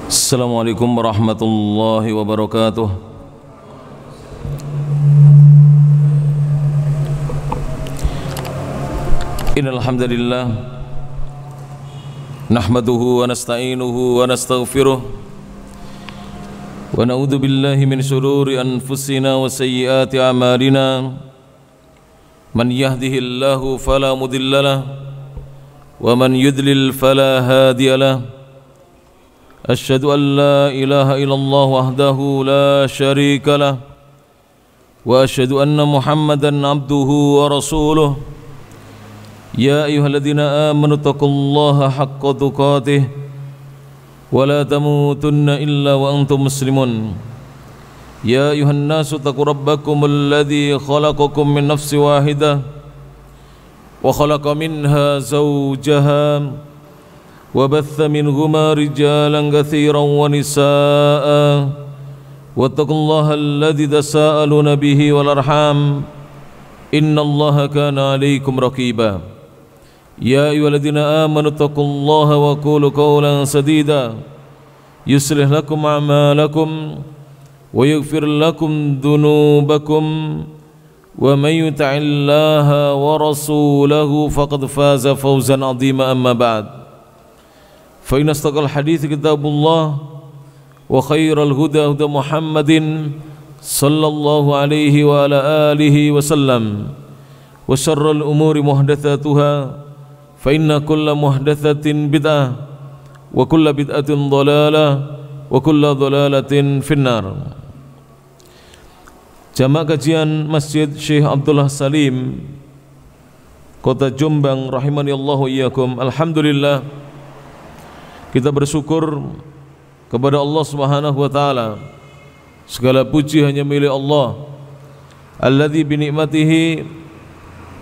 Assalamualaikum warahmatullahi wabarakatuh. Innal hamdalillah nahmaduhu wa nasta'inuhu wa nastaghfiruh wa na'udzu billahi min shururi anfusina wa sayyiati a'malina. Man yahdihillahu fala mudhillalah wa man yudlil fala hadiyalah. Asyhadu an la ilaha illallah wahdahu la syarika lah wa asyhadu anna Muhammadan abduhu wa rasuluh. Ya ayyuhalladzina amanu taqullaha haqqa tuqatih wa la tamutunna illa wa antum muslimun. Ya ayyuhan nasu taqu rabbakumul ladzi khalaqakum min nafsin wahidah wa khalaqa minha zawjaha وبث منهما رجالا كثيرا ونساء واتقوا الله الذي تساءلون به والأرحام إن الله كان عليكم رقيبا يا أيها الذين آمنوا اتقوا الله وقولوا قولا سديدا يصلح لكم أعمالكم ويغفر لكم ذنوبكم ومن يطع الله ورسوله فقد فاز فوزا عظيما أما بعد فإن أصدق الحديث كتاب الله وخير الهدى هدى محمد صلى الله عليه وعلى آله وسلم وشر الأمور محدثاتها فإن كل محدثة بدعة وكل بدعة ضلالة وكل ضلالة في النار. Jamaah kajian Masjid Syekh Abdullah Salim Kota Jombang rahimani Allah iyyakum. Alhamdulillah, kita bersyukur kepada Allah Subhanahu wa taala. Segala puji hanya milik Allah. Alladzi bi ni'matihi,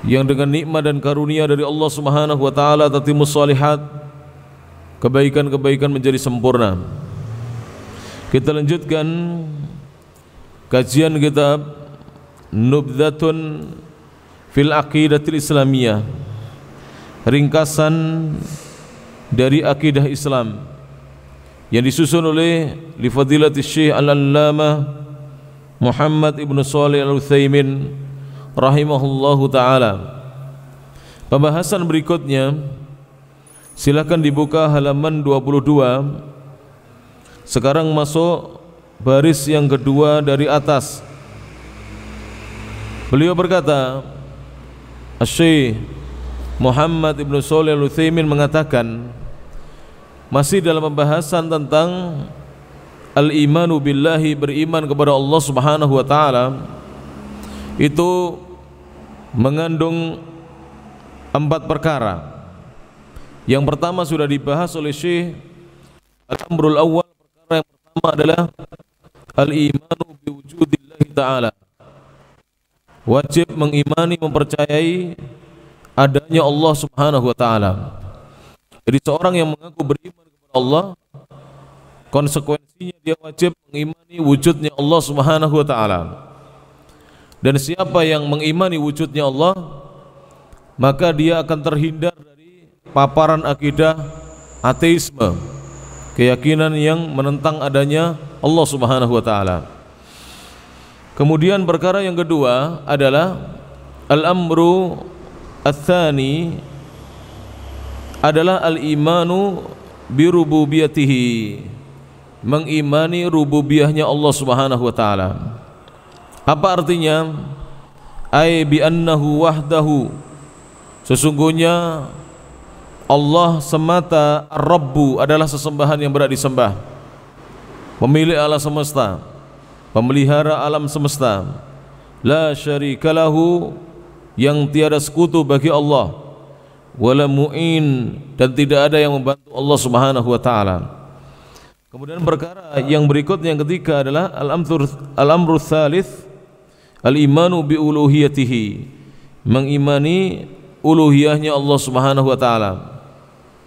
yang dengan nikmat dan karunia dari Allah Subhanahu wa taala tatimmus shalihat, kebaikan-kebaikan menjadi sempurna. Kita lanjutkan kajian kitab Nubdhatun fil Aqidatil Islamiyah, ringkasan dari akidah Islam yang disusun oleh Fadilatul Syekh Al-Allamah Muhammad ibn Shalih Al-Utsaimin rahimahullahu taala. Pembahasan berikutnya silakan dibuka halaman 22. Sekarang masuk baris yang kedua dari atas. Beliau berkata, Syekh Muhammad ibn Shalih Al-Utsaimin mengatakan, masih dalam pembahasan tentang al-imanu billahi, beriman kepada Allah Subhanahu wa taala, itu mengandung 4 perkara. Yang pertama sudah dibahas oleh Syekh. Al-amrul awwal, perkara yang pertama adalah al-imanu biwujudillahi ta'ala, wajib mengimani, mempercayai adanya Allah Subhanahu wa taala. Jadi seorang yang mengaku beriman kepada Allah, konsekuensinya dia wajib mengimani wujudnya Allah Subhanahu wa taala. Dan siapa yang mengimani wujudnya Allah, maka dia akan terhindar dari paparan akidah ateisme, keyakinan yang menentang adanya Allah Subhanahu wa taala. Kemudian perkara yang kedua adalah al-amru ats-tsani, adalah al-imanu birububiyatihi, mengimani rububiyahnya Allah Subhanahu wa taala. Apa artinya? Ai bi annahu wahdahu, sesungguhnya Allah semata Rabbu, adalah sesembahan yang berhak disembah, pemilik alam semesta, pemelihara alam semesta. La syarikalahu, yang tiada sekutu bagi Allah, wala mu'in, dan tidak ada yang membantu Allah Subhanahu wa taala. Kemudian perkara yang berikutnya, yang ketiga adalah al-amru tsalits, al-imanu bi uluhiyatihi, mengimani uluhiyahnya Allah Subhanahu wa taala.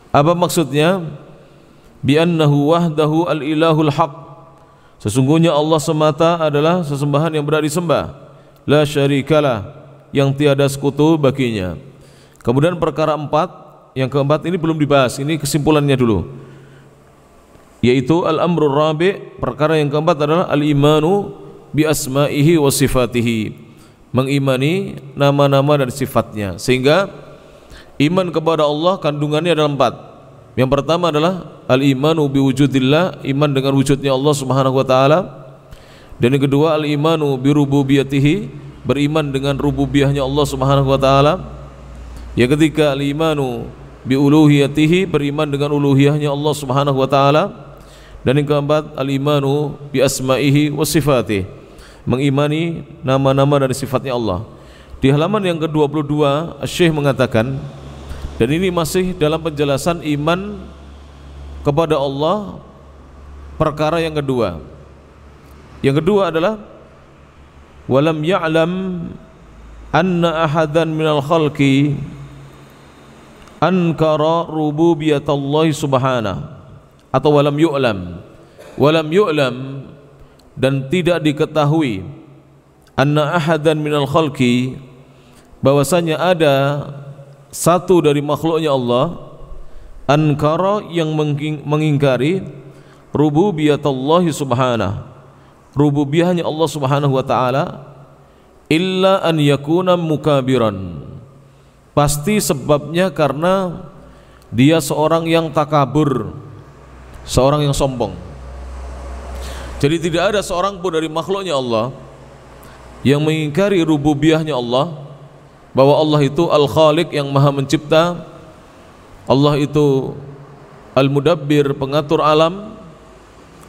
Apa maksudnya? Bi annahu wahdahu al-ilahul haq, sesungguhnya Allah semata adalah sesembahan yang berhak disembah. La syarikalah, yang tiada sekutu baginya. Kemudian perkara 4, yang keempat ini belum dibahas, ini kesimpulannya dulu. yaitu al-amrul rabi', perkara yang keempat adalah al-imanu bi asma'ihi wa sifatihi, mengimani nama-nama dan sifatnya. Sehingga iman kepada Allah kandungannya ada 4. Yang pertama adalah al-imanu bi wujudillah, iman dengan wujudnya Allah Subhanahu wa taala. Dan yang kedua al-imanu bi rububiyatihi, beriman dengan rububiyahnya Allah Subhanahu wa taala. Yang ketiga al-imanu bi uluhiyatihi, beriman dengan uluhiyahnya Allah Subhanahu wa taala. Dan yang keempat al-imanu bi asma'ihi wa sifatihi, mengimani nama-nama dan sifatnya Allah. Di halaman yang ke-22 Syekh mengatakan, dan ini masih dalam penjelasan iman kepada Allah, perkara yang kedua. Yang kedua adalah walam ya'lam anna ahadan minal khalqi ankara rububiyatallahi subhanahu, atau walam yu'lam, dan tidak diketahui anna ahadan minal khalqi, bahwasanya ada satu dari makhluknya Allah, ankara, yang mengingkari rububiyatallahi subhanahu, rububiyahnya Allah Subhanahu wa taala, illa an yakuna mukabiran, pasti sebabnya karena dia seorang yang takabur, seorang yang sombong. Jadi tidak ada seorang pun dari makhluknya Allah yang mengingkari rububiyahnya Allah, bahwa Allah itu Al-Khaliq, yang maha mencipta, Allah itu Al-Mudabbir, pengatur alam,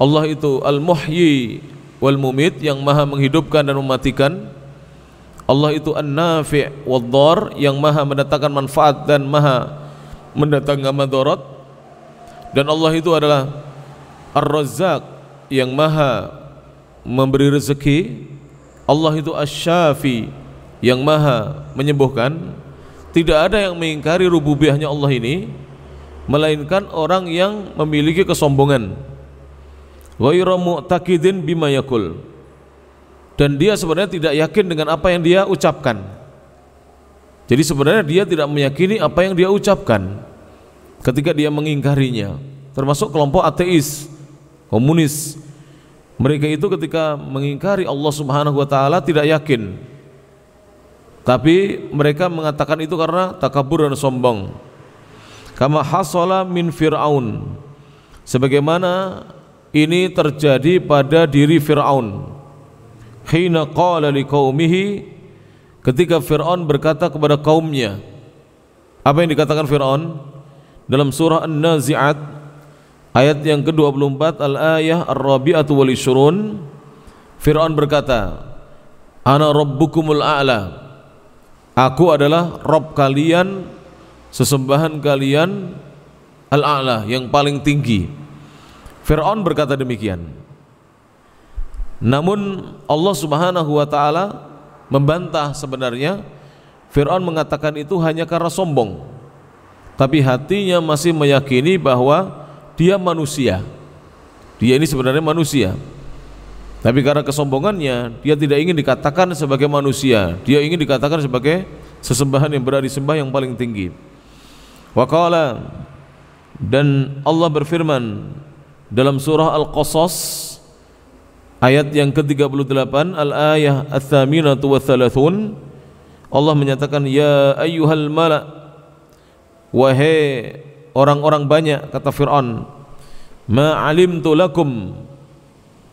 Allah itu Al-Muhyi wal Mumit, yang maha menghidupkan dan mematikan, Allah itu An-Nafi' wad-Dhar, yang maha mendatangkan manfaat dan maha mendatangkan madarat, dan Allah itu adalah Ar-Razzaq, yang maha memberi rezeki, Allah itu Asy-Syafi, yang maha menyembuhkan. Tidak ada yang mengingkari rububiyahnya Allah ini melainkan orang yang memiliki kesombongan, ghairu mu'taqidin bima yaqul, dan dia sebenarnya tidak yakin dengan apa yang dia ucapkan. Jadi sebenarnya dia tidak meyakini apa yang dia ucapkan ketika dia mengingkarinya. Termasuk kelompok ateis, komunis. Mereka itu ketika mengingkari Allah Subhanahu wa taala tidak yakin, tapi mereka mengatakan itu karena takabur dan sombong. Kama hasala min Fir'aun, sebagaimana ini terjadi pada diri Fir'aun. Hina qala liqaumihi, ketika Fir'aun berkata kepada kaumnya. Apa yang dikatakan Fir'aun? Dalam surah An-Nazi'at ayat yang ke-24, al-ayah ar-rabi'atu wal ishrun, Fir'aun berkata, ana rabbukumul a'la, aku adalah Rabb kalian, sesembahan kalian, al-a'la, yang paling tinggi. Fir'aun berkata demikian. Namun Allah Subhanahu wa taala membantah, sebenarnya Fir'aun mengatakan itu hanya karena sombong, tapi hatinya masih meyakini bahwa dia manusia. Dia ini sebenarnya manusia, tapi karena kesombongannya dia tidak ingin dikatakan sebagai manusia, dia ingin dikatakan sebagai sesembahan yang berhak disembah, yang paling tinggi. Wa qala, dan Allah berfirman dalam surah Al-Qasas ayat yang ke-38, al-ayah ats-tsaminatu wa tsalathun, Allah menyatakan, ya ayyuhal mala', wahai orang-orang banyak, kata Fir'aun, ma alimtu lakum,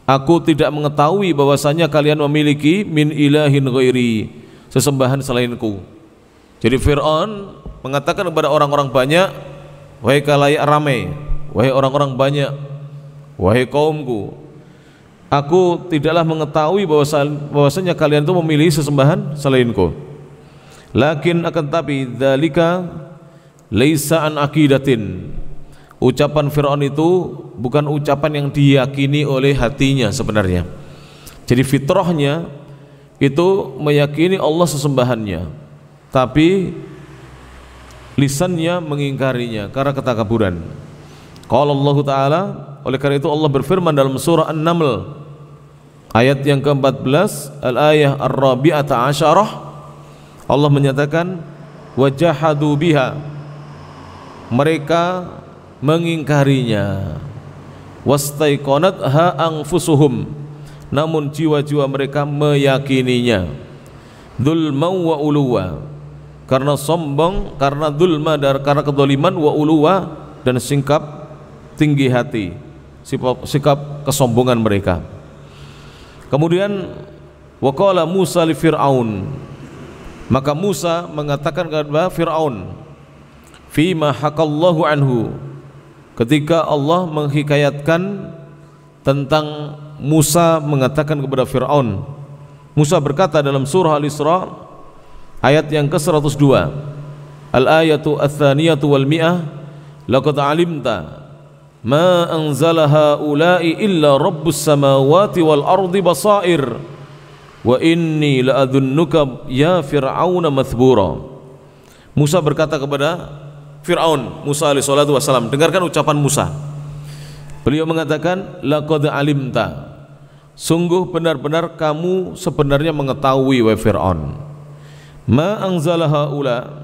aku tidak mengetahui bahwasanya kalian memiliki min ilahin ghairi, sesembahan selainku. Jadi Fir'aun mengatakan kepada orang-orang banyak, wahai khalayak ramai, wahai orang-orang banyak, wahai kaumku, aku tidaklah mengetahui bahwasanya kalian itu memilih sesembahan selainku. Lakin akan tapi dzalika laisa an aqidatin, ucapan Fir'aun itu bukan ucapan yang diyakini oleh hatinya sebenarnya. Jadi fitrahnya itu meyakini Allah sesembahannya, tapi lisannya mengingkarinya karena ketakaburan. Qala Allah Ta'ala, oleh karena itu Allah berfirman dalam surah An-Naml ayat yang ke-14, al-ayah ar-rabi'ata asyarah, Allah menyatakan, wajahadu biha, mereka mengingkarinya, wastaiqanatha anfusuhum, namun jiwa-jiwa mereka meyakininya. Dzulman wa uluwa, karena sombong, karena dzulma, karena kedzaliman, wa uluwa, dan sikap tinggi hati, sikap kesombongan mereka. Kemudian waqala Musa li Fir'aun, maka Musa mengatakan kepada Fir'aun, fima hakallahu anhu, ketika Allah menghikayatkan tentang Musa mengatakan kepada Fir'aun. Musa berkata dalam surah Al-Isra ayat yang ke-102, al-ayatu ats-tsaniyatu wal mi'ah, laqad alimta ma anzala haula'i illa rabbus samawati wal ardi basair wa inni la'adhunnuka ya fir'auna mathbura. Musa berkata kepada Fir'aun, Musa alaihi salatu wassalam, dengarkan ucapan Musa. Beliau mengatakan, laqad alimta, sungguh benar-benar kamu sebenarnya mengetahui wahai Fir'aun, ma anzala haula,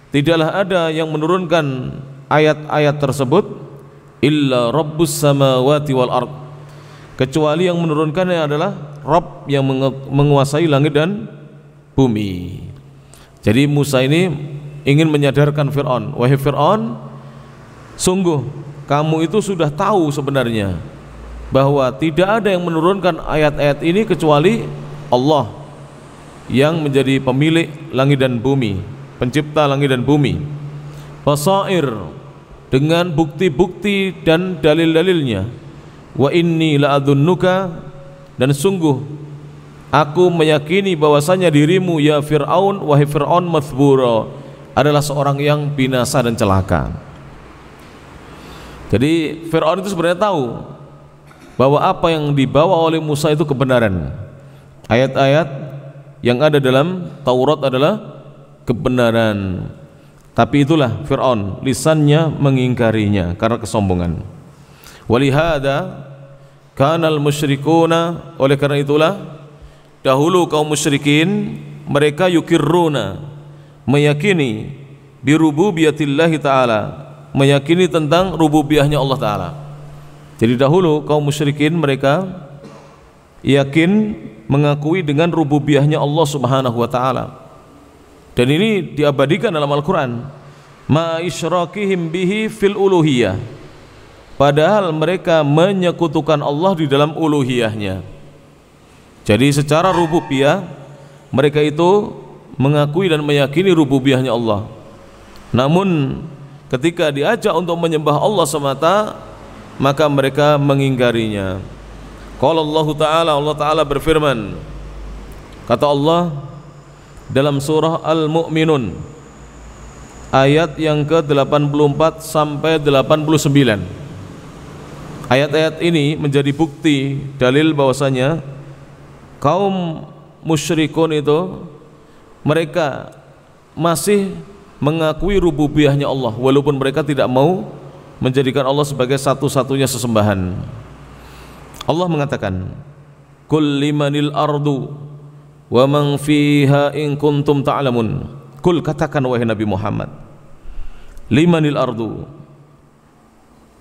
tidaklah ada yang menurunkan ayat-ayat tersebut, illa rabbus samawati wal ard, kecuali yang menurunkannya adalah Rabb yang menguasai langit dan bumi. Jadi Musa ini ingin menyadarkan Fir'aun, wahai Fir'aun, sungguh kamu itu sudah tahu sebenarnya bahwa tidak ada yang menurunkan ayat-ayat ini kecuali Allah yang menjadi pemilik langit dan bumi, pencipta langit dan bumi. Basair, dengan bukti-bukti dan dalil-dalilnya. Wa inni la'adhunnuka, dan sungguh aku meyakini bahwasanya dirimu ya Fir'aun, wahai Fir'aun, mathbura, adalah seorang yang binasa dan celaka. Jadi Fir'aun itu sebenarnya tahu bahwa apa yang dibawa oleh Musa itu kebenaran. Ayat-ayat yang ada dalam Taurat adalah kebenaran. Tapi itulah Fir'aun, lisannya mengingkarinya karena kesombongan. Walihada kanal musyrikuna, oleh karena itulah dahulu kaum musyrikin mereka yukirruna, meyakini birububiyatillahi ta'ala, meyakini tentang rububiyahnya Allah Ta'ala. Jadi dahulu kaum musyrikin mereka yakin, mengakui dengan rububiyahnya Allah Subhanahu wa Ta'ala. Dan ini diabadikan dalam Al-Quran, ma isyrakihim bihi fil uluhiyah, padahal mereka menyekutukan Allah di dalam uluhiyahnya. Jadi secara rububiyah mereka itu mengakui dan meyakini rububiyahnya Allah, namun ketika diajak untuk menyembah Allah semata, maka mereka mengingkarinya. Qala Allah Ta'ala, Allah Ta'ala berfirman, kata Allah dalam surah Al-Mu'minun ayat yang ke-84 sampai 89. Ayat-ayat ini menjadi bukti dalil bahwasanya kaum musyrikun itu mereka masih mengakui rububiyahnya Allah, walaupun mereka tidak mau menjadikan Allah sebagai satu-satunya sesembahan. Allah mengatakan, kul limanil ardu wa man fiha in kuntum ta'lamun. Kul, katakan wahai Nabi Muhammad, limanil ardu,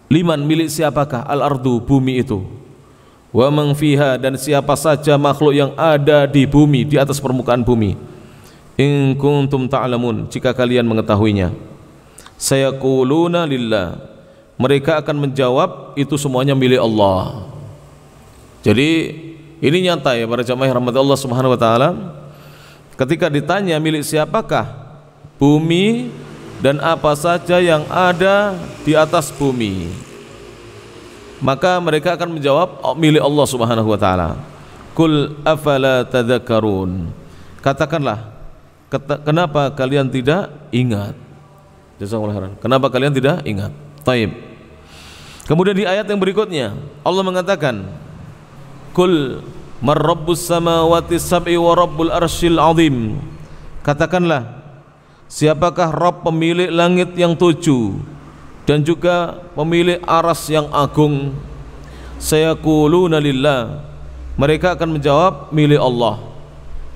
liman, milik siapakah, al ardu, bumi itu, wa man fiha, dan siapa saja makhluk yang ada di bumi, di atas permukaan bumi, in kuntum ta'lamun, jika kalian mengetahuinya. Sayaquluna lillah, mereka akan menjawab itu semuanya milik Allah. Jadi ini nyata ya para jamaah rahmat Allah Subhanahu wa Ta'ala, ketika ditanya milik siapakah bumi dan apa saja yang ada di atas bumi, maka mereka akan menjawab milik Allah Subhanahu wa Ta'ala. Kul afala tadhakkarun, katakanlah, kenapa kalian tidak ingat? Jazakumullah khairan. Kenapa kalian tidak ingat? Taib. Kemudian di ayat yang berikutnya Allah mengatakan, kul marrabbus samawati sab'i wa rabbul arsyil azim, katakanlah, siapakah Rabb pemilik langit yang 7 dan juga pemilik aras yang agung? Sayaquluna lillah, mereka akan menjawab milik Allah.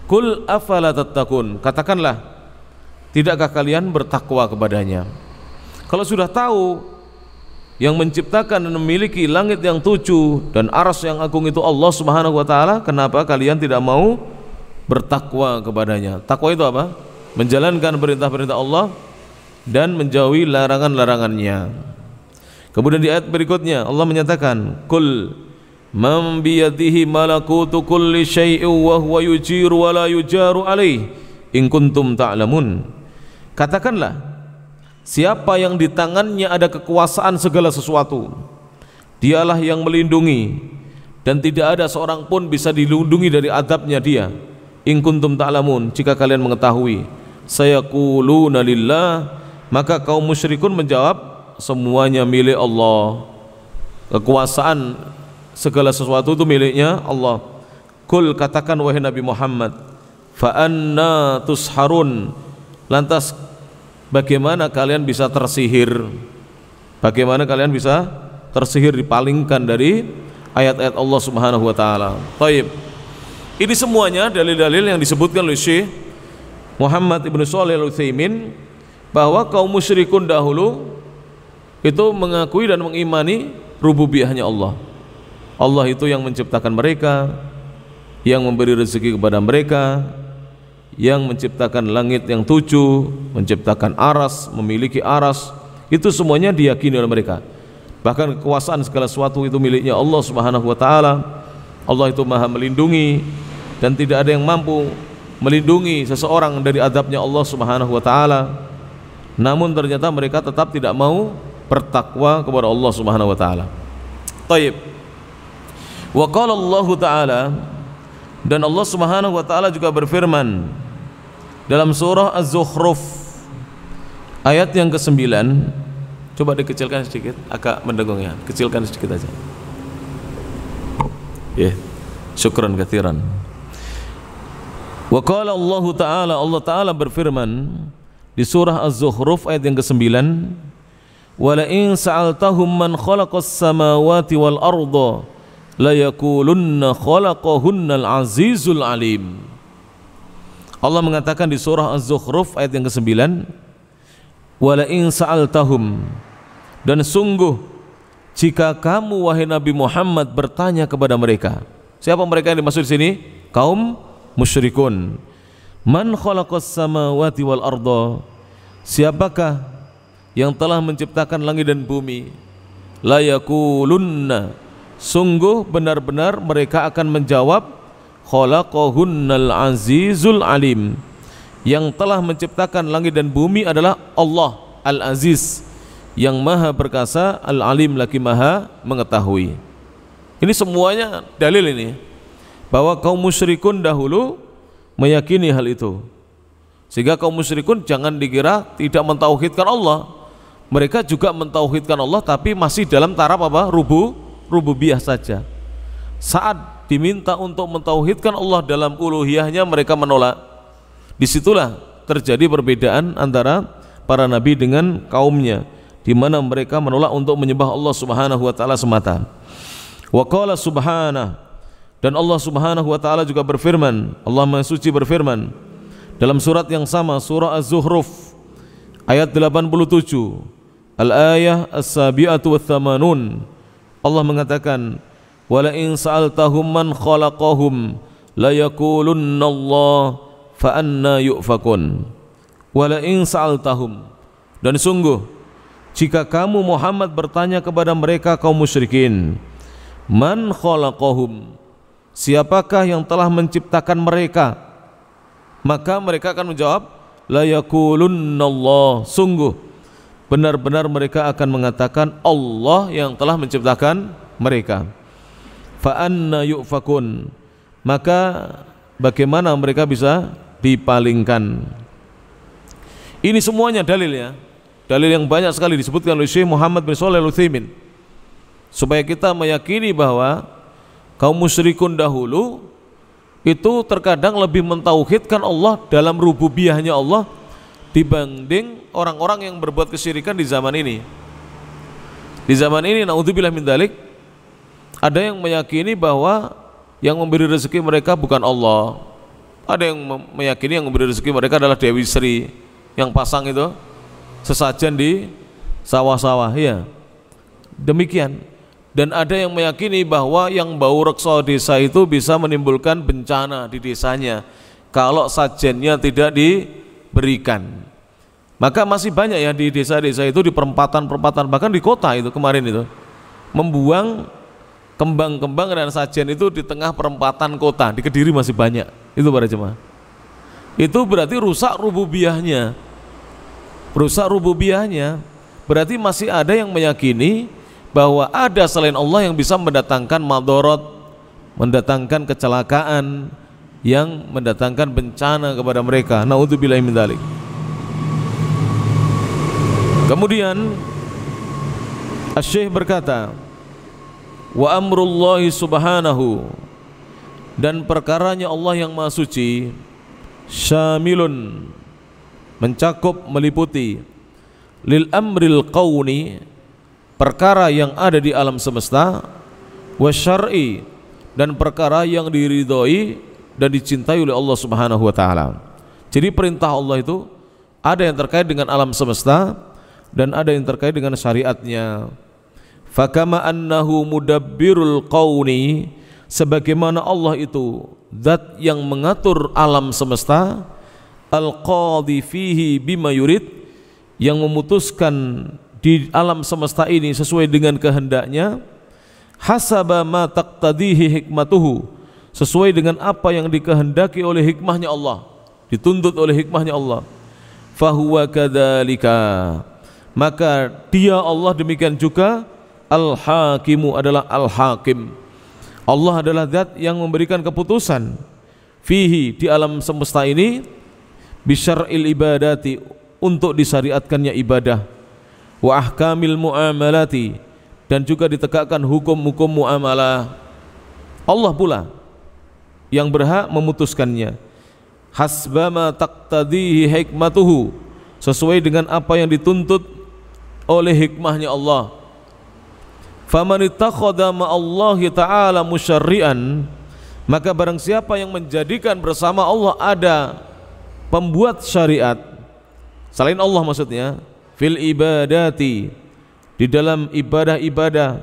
Kul afala tattaqun, katakanlah, tidakkah kalian bertakwa kepadanya? Kalau sudah tahu yang menciptakan dan memiliki langit yang tujuh dan arsy yang agung itu Allah Subhanahu wa taala, kenapa kalian tidak mau bertakwa kepadanya? Takwa itu apa? Menjalankan perintah-perintah Allah dan menjauhi larangan-larangannya. Kemudian di ayat berikutnya Allah menyatakan, "Qul man biyadihi malakutu kulli syai'in wa huwa yujiru wa la yujaru alaih in kuntum ta'lamun." Katakanlah, siapa yang di tangannya ada kekuasaan segala sesuatu, dialah yang melindungi dan tidak ada seorang pun bisa dilindungi dari azabnya dia. In kuntum ta'lamun, jika kalian mengetahui. Sayaquluna lillah, maka kaum musyrikun menjawab, semuanya milik Allah. Kekuasaan segala sesuatu itu miliknya Allah. Kul, katakan wahai Nabi Muhammad, fa anna tusharun, lantas bagaimana kalian bisa tersihir? Bagaimana kalian bisa tersihir, dipalingkan dari ayat-ayat Allah Subhanahu wa taala? Baik. Ini semuanya dalil-dalil yang disebutkan oleh Syekh Muhammad ibn Shalih Al-Utsaimin, bahwa kaum musyrikun dahulu itu mengakui dan mengimani rububiyahnya Allah. Allah itu yang menciptakan mereka, yang memberi rezeki kepada mereka, yang menciptakan langit yang tujuh, menciptakan aras, memiliki aras. Itu semuanya diyakini oleh mereka. Bahkan kekuasaan segala sesuatu itu miliknya Allah Subhanahu wa taala. Allah itu maha melindungi dan tidak ada yang mampu melindungi seseorang dari azabnya Allah Subhanahu wa taala. Namun ternyata mereka tetap tidak mau bertakwa kepada Allah Subhanahu wa taala. Baik. Wa qala Allah taala, dan Allah Subhanahu wa taala juga berfirman dalam surah Az-Zukhruf ayat yang ke-9. Coba dikecilkan sedikit, agak mendengungnya. Kecilkan sedikit aja. Ya. Syukran katsiran. Wa qala Allah taala, Allah taala berfirman di surah Az-Zukhruf ayat yang ke-9, wa la in sa'altahum man khalaqas samawati wal arda la yaqulunna khalaqahunnal azizul alim. Allah mengatakan di surah Az-Zukhruf ayat yang ke-9, wa la in sa'altahum, dan sungguh jika kamu wahai Nabi Muhammad bertanya kepada mereka. Siapa mereka yang dimaksud di sini? Kaum musyrikun. Man khalaqas samawati wal arda, siapakah yang telah menciptakan langit dan bumi? La yaqulunna, sungguh benar-benar mereka akan menjawab, khalaqahunnal azizul alim, yang telah menciptakan langit dan bumi adalah Allah Al-Aziz, yang maha perkasa, Al-Alim, lagi maha mengetahui. Ini semuanya dalil ini bahwa kaum musyrikun dahulu meyakini hal itu. Sehingga kaum musyrikun jangan dikira tidak mentauhidkan Allah. Mereka juga mentauhidkan Allah, tapi masih dalam taraf apa? Rububiyah saja. Saat diminta untuk mentauhidkan Allah dalam uluhiyahnya, mereka menolak. Disitulah terjadi perbedaan antara para nabi dengan kaumnya, di mana mereka menolak untuk menyembah Allah Subhanahu wa taala semata. Wa qala subhanahu, dan Allah Subhanahu wa taala juga berfirman, Allah Maha Suci berfirman dalam surat yang sama, surah Az-Zukhruf ayat 87, al-ayah as-sabi'atu wath-thamanun. Allah mengatakan, wala in sa'altahum man khalaqahum la yaqulunna Allah fa anna yu'fakun. Wala in sa'altahum, dan sungguh jika kamu Muhammad bertanya kepada mereka kaum musyrikin, man khalaqahum, siapakah yang telah menciptakan mereka? Maka mereka akan menjawab, la yaqulunna Allah, sungguh benar-benar mereka akan mengatakan Allah yang telah menciptakan mereka. Fa anna yu'fakun, maka bagaimana mereka bisa dipalingkan? Ini semuanya dalil ya, dalil yang banyak sekali disebutkan oleh Syekh Muhammad bin Shalih Al-Utsaimin, supaya kita meyakini bahwa kaum musyrikun dahulu itu terkadang lebih mentauhidkan Allah dalam rububiyahnya Allah dibanding orang-orang yang berbuat kesyirikan di zaman ini. Di zaman ini, naudzubillah min dzalik, ada yang meyakini bahwa yang memberi rezeki mereka bukan Allah. Ada yang meyakini yang memberi rezeki mereka adalah Dewi Sri yang pasang itu sesajen di sawah-sawah, ya. demikian. Dan ada yang meyakini bahwa yang bau reksa desa itu bisa menimbulkan bencana di desanya kalau sajennya tidak diberikan. Maka masih banyak ya di desa-desa itu, di perempatan-perempatan, bahkan di kota itu kemarin itu membuang kembang-kembang dan sajen itu di tengah perempatan kota. Di Kediri masih banyak itu para jemaah. Itu berarti rusak rububiyahnya. Rusak rububiyahnya berarti masih ada yang meyakini bahwa ada selain Allah yang bisa mendatangkan madharat, mendatangkan kecelakaan, yang mendatangkan bencana kepada mereka. Naudzubillahi min dzalik. Kemudian Asy-Syaikh berkata, wa amrullahi subhanahu, dan perkaranya Allah yang Maha Suci, syamilun, mencakup, meliputi, lil amril qauni, perkara yang ada di alam semesta, wasyar'i, dan perkara yang diridhoi dan dicintai oleh Allah Subhanahu wa taala. Jadi perintah Allah itu ada yang terkait dengan alam semesta dan ada yang terkait dengan syariatnya. Fakama annahu mudabbirul qauni, sebagaimana Allah itu zat yang mengatur alam semesta, al-qadhi fihi bima yurid, yang memutuskan di alam semesta ini sesuai dengan kehendaknya, hasaba ma taqtadihi hikmatuhu, sesuai dengan apa yang dikehendaki oleh hikmahnya Allah, dituntut oleh hikmahnya Allah. Fahuwa kadzalika, maka dia Allah demikian juga, al-hakimu, adalah al-hakim. Allah adalah zat yang memberikan keputusan fihi, di alam semesta ini, bisyar'il ibadati, untuk disyariatkannya ibadah, wa ahkamil muamalati, dan juga ditegakkan hukum-hukum muamalah. Allah pula yang berhak memutuskannya, hasbama taqtadihi hikmatuhu, sesuai dengan apa yang dituntut oleh hikmahnya Allah. Faman ittakhadha ma'allahi ta'ala musyarri'an, maka barang siapa yang menjadikan bersama Allah ada pembuat syariat selain Allah, maksudnya fil ibadati, di dalam ibadah-ibadah,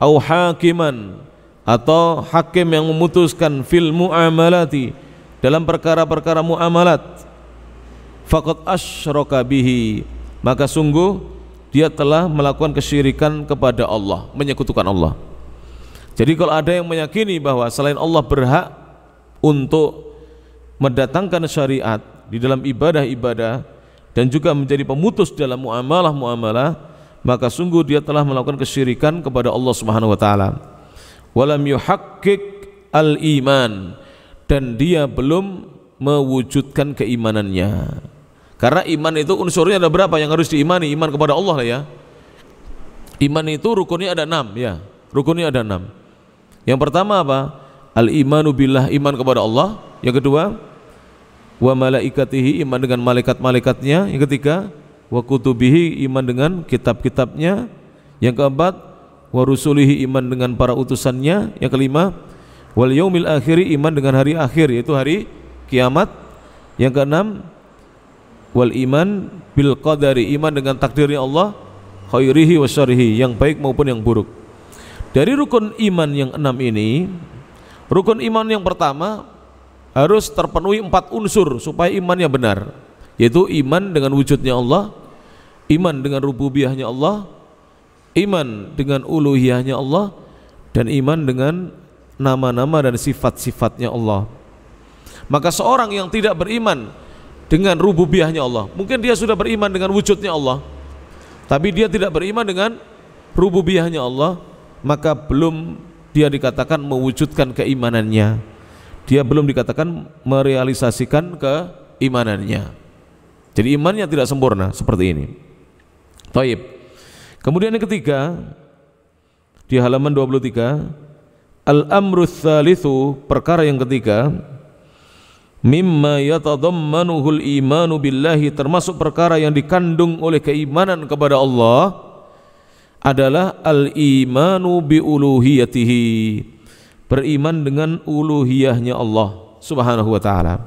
au hakiman, atau hakim yang memutuskan, fil muamalati, dalam perkara-perkara muamalat, faqad asyraka bihi, maka sungguh dia telah melakukan kesyirikan kepada Allah, menyekutukan Allah. Jadi kalau ada yang meyakini bahwa selain Allah berhak untuk mendatangkan syariat di dalam ibadah-ibadah dan juga menjadi pemutus dalam muamalah-muamalah, maka sungguh dia telah melakukan kesyirikan kepada Allah Subhanahu wa taala. Walam yuhaqqiq al-iman, dan dia belum mewujudkan keimanannya. Karena iman itu unsurnya ada berapa yang harus diimani? Iman kepada Allah lah ya. Iman itu rukunnya ada 6 ya. Rukunnya ada 6. Yang pertama apa? Al-imanu billah, iman kepada Allah. Yang kedua, wa malaikatihi, iman dengan malaikat-malaikatnya. Yang ketiga, wa kutubihi, iman dengan kitab-kitabnya. Yang keempat, wa rusulihi, iman dengan para utusannya. Yang kelima, wal yaumil akhiri, iman dengan hari akhir, yaitu hari kiamat. Yang keenam, wal iman bil qadari, iman dengan takdirnya Allah, khairihi wa syarrihi, yang baik maupun yang buruk. Dari rukun iman yang 6 ini, rukun iman yang pertama harus terpenuhi 4 unsur supaya imannya benar, yaitu iman dengan wujudnya Allah, iman dengan rububiyahnya Allah, iman dengan uluhiyahnya Allah, dan iman dengan nama-nama dan sifat-sifatnya Allah. Maka seorang yang tidak beriman dengan rububiyahnya Allah, mungkin dia sudah beriman dengan wujudnya Allah, tapi dia tidak beriman dengan rububiyahnya Allah, maka belum dia dikatakan mewujudkan keimanannya, dia belum dikatakan merealisasikan keimanannya. Jadi imannya tidak sempurna seperti ini. Taib. Kemudian yang ketiga, di halaman 23, al-amru tsalitsu, perkara yang ketiga, mimma yatadammanuhul imanu billahi, termasuk perkara yang dikandung oleh keimanan kepada Allah, adalah al-imanu bi uluhiyatihi, beriman dengan uluhiyahnya Allah Subhanahu wa taala.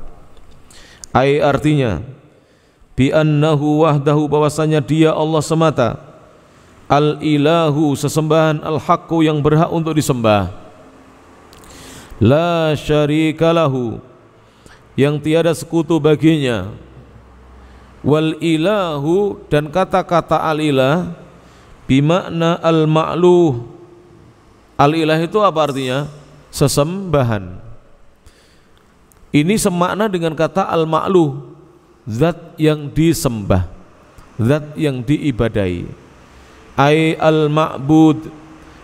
Ai artinya bi annahu wahdahu, bahwasanya dia Allah semata, Al-ilahu, sesembahan, al-haqqu, yang berhak untuk disembah. La syarika lahu, yang tiada sekutu baginya. Wal ilahu, dan kata-kata al-ilah bimakna al-ma'luh. Al-ilah itu apa artinya? Sesembahan. Ini semakna dengan kata al-ma'luh, zat yang disembah, zat yang diibadai. Ai al-ma'bud,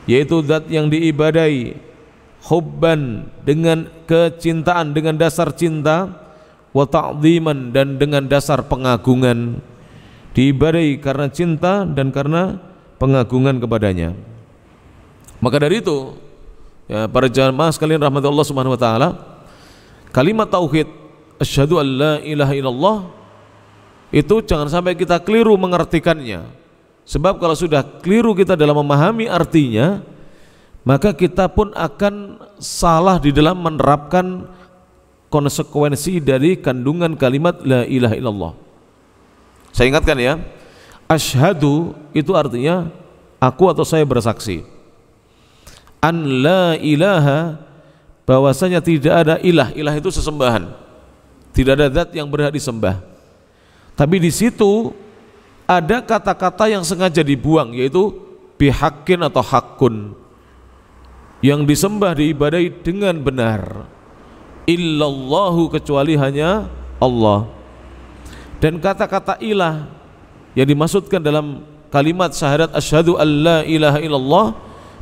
yaitu zat yang diibadai. Hubban, dengan kecintaan, dengan dasar cinta. Wa ta'dhiman, dan dengan dasar pengagungan. Diibadai karena cinta dan karena pengagungan kepadanya. Maka dari itu, ya, para jamaah sekalian rahmat Allah Subhanahu wa taala, kalimat tauhid asyhadu an la ilaha illallah itu jangan sampai kita keliru mengartikannya. Sebab kalau sudah keliru kita dalam memahami artinya, maka kita pun akan salah di dalam menerapkan konsekuensi dari kandungan kalimat la ilaha illallah. Saya ingatkan ya, asyhadu itu artinya aku atau saya bersaksi. An la ilaha, bahwasanya tidak ada ilah. Ilah itu sesembahan, tidak ada zat yang berhak disembah. Tapi di situ ada kata-kata yang sengaja dibuang, yaitu bihaqqin atau haqqun, yang disembah, diibadai dengan benar. Illallahu, kecuali hanya Allah. Dan kata-kata ilah yang dimaksudkan dalam kalimat syahadat asyhadu an la ilaha illallah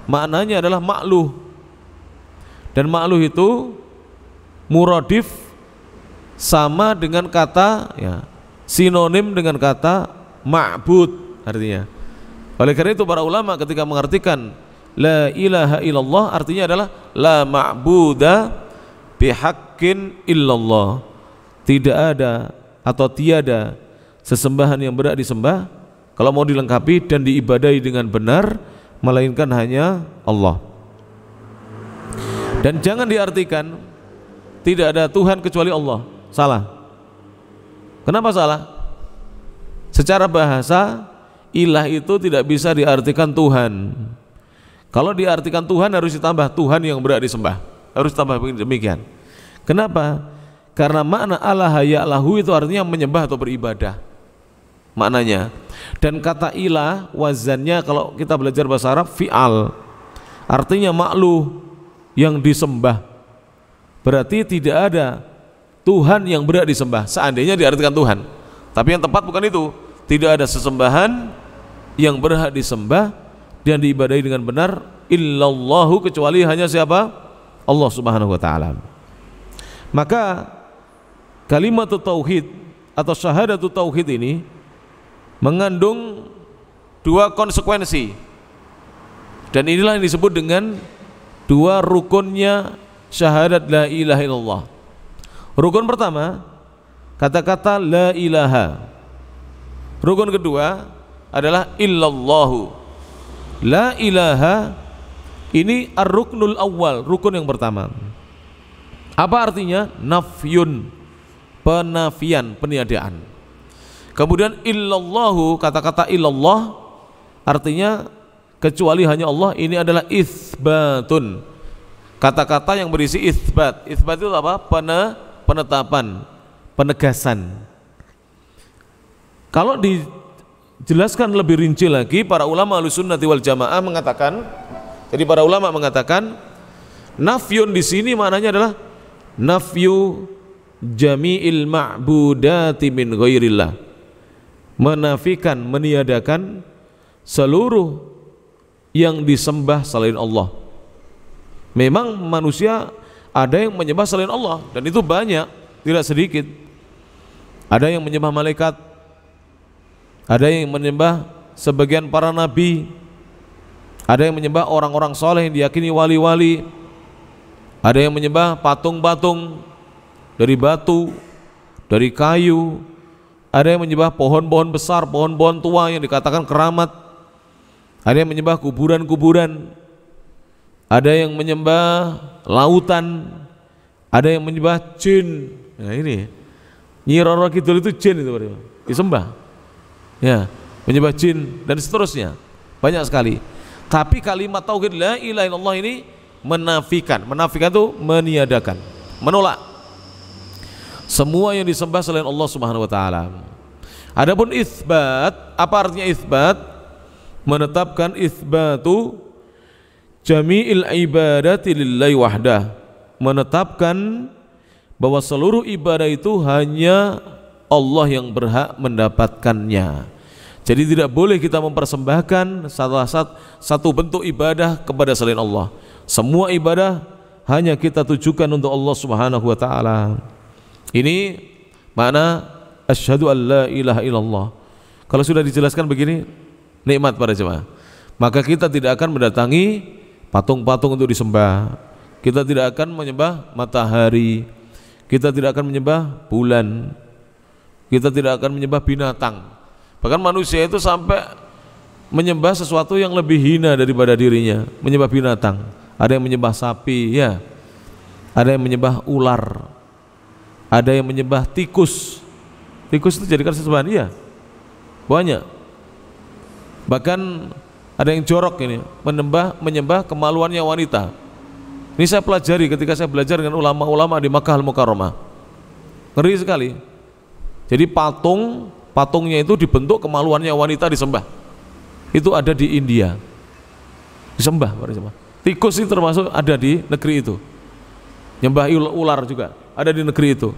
maknanya adalah ma'luh. Dan ma'luh itu muradif, sama dengan kata, ya, sinonim dengan kata ma'bud artinya. Oleh karena itu para ulama ketika mengartikan la ilaha illallah artinya adalah la ma'buda bihaqqin illallah, tidak ada atau tiada sesembahan yang berhak disembah kalau mau dilengkapi dan diibadai dengan benar melainkan hanya Allah. Dan jangan diartikan tidak ada Tuhan kecuali Allah. Salah. Kenapa salah? Secara bahasa ilah itu tidak bisa diartikan Tuhan. Kalau diartikan Tuhan harus ditambah Tuhan yang berhak disembah, harus tambah demikian. Kenapa? Karena makna Allah ya'lahu itu artinya menyembah atau beribadah maknanya. Dan kata ilah wazannya kalau kita belajar bahasa Arab fi'al, artinya ma'luh, yang disembah. Berarti tidak ada Tuhan yang berhak disembah seandainya diartikan Tuhan. Tapi yang tepat bukan itu. Tidak ada sesembahan yang berhak disembah dan diibadahi dengan benar illallahu, kecuali hanya siapa? Allah Subhanahu wa taala. Maka kalimat tauhid atau syahadatu tauhid ini mengandung dua konsekuensi, dan inilah yang disebut dengan dua rukunnya syahadat la ilaha illallah. Rukun pertama kata-kata la ilaha. Rukun kedua adalah illallahu. La ilaha ini ar-ruknul awal, rukun yang pertama. Apa artinya? Nafyun, penafian, peniadaan. Kemudian illallahu, kata-kata illallah artinya kecuali hanya Allah, ini adalah itsbatun. Kata-kata yang berisi itsbat. Itsbat itu apa? Penetapan, penegasan. Kalau dijelaskan lebih rinci lagi, para ulama Ahlussunnah wal Jamaah mengatakan, jadi para ulama mengatakan nafyun di sini maknanya adalah nafyu jami'il ma'budati min ghairillah, menafikan, meniadakan seluruh yang disembah selain Allah. Memang manusia ada yang menyembah selain Allah, dan itu banyak, tidak sedikit. Ada yang menyembah malaikat, ada yang menyembah sebagian para nabi, ada yang menyembah orang-orang soleh yang diyakini wali-wali, ada yang menyembah patung-patung dari batu, dari kayu, ada yang menyembah pohon-pohon besar, pohon-pohon tua yang dikatakan keramat, ada yang menyembah kuburan-kuburan, ada yang menyembah lautan, ada yang menyembah jin. Nah ini Nyi Roro Kidul itu jin itu disembah, ya, menyembah jin dan seterusnya. banyak sekali. Tapi kalimat tauhid la ilaha illallah ini menafikan itu meniadakan, menolak semua yang disembah selain Allah Subhanahu wa taala. Adapun itsbat, apa artinya itsbat? Menetapkan itsbatu jami'il ibadati lillahi wahdah, menetapkan bahwa seluruh ibadah itu hanya Allah yang berhak mendapatkannya. Jadi tidak boleh kita mempersembahkan salah satu bentuk ibadah kepada selain Allah. Semua ibadah hanya kita tujukan untuk Allah Subhanahu wa taala. Ini makna asyhadu an la ilaha illallah. Kalau sudah dijelaskan begini, nikmat para jemaah. Maka kita tidak akan mendatangi patung-patung untuk disembah. Kita tidak akan menyembah matahari. Kita tidak akan menyembah bulan. Kita tidak akan menyembah binatang. Bahkan manusia itu sampai menyembah sesuatu yang lebih hina daripada dirinya, menyembah binatang. Ada yang menyembah sapi, ya. Ada yang menyembah ular. Ada yang menyembah tikus. Tikus itu jadikan sesembahan, iya. Banyak. Bahkan ada yang jorok ini, menyembah kemaluannya wanita. Ini saya pelajari ketika saya belajar dengan ulama-ulama di Makkah Al-Mukarramah. Ngeri sekali. Jadi patungnya itu dibentuk kemaluannya wanita disembah. Itu ada di India. Disembah, tikus itu termasuk ada di negeri itu. Nyembah ular juga ada di negeri itu.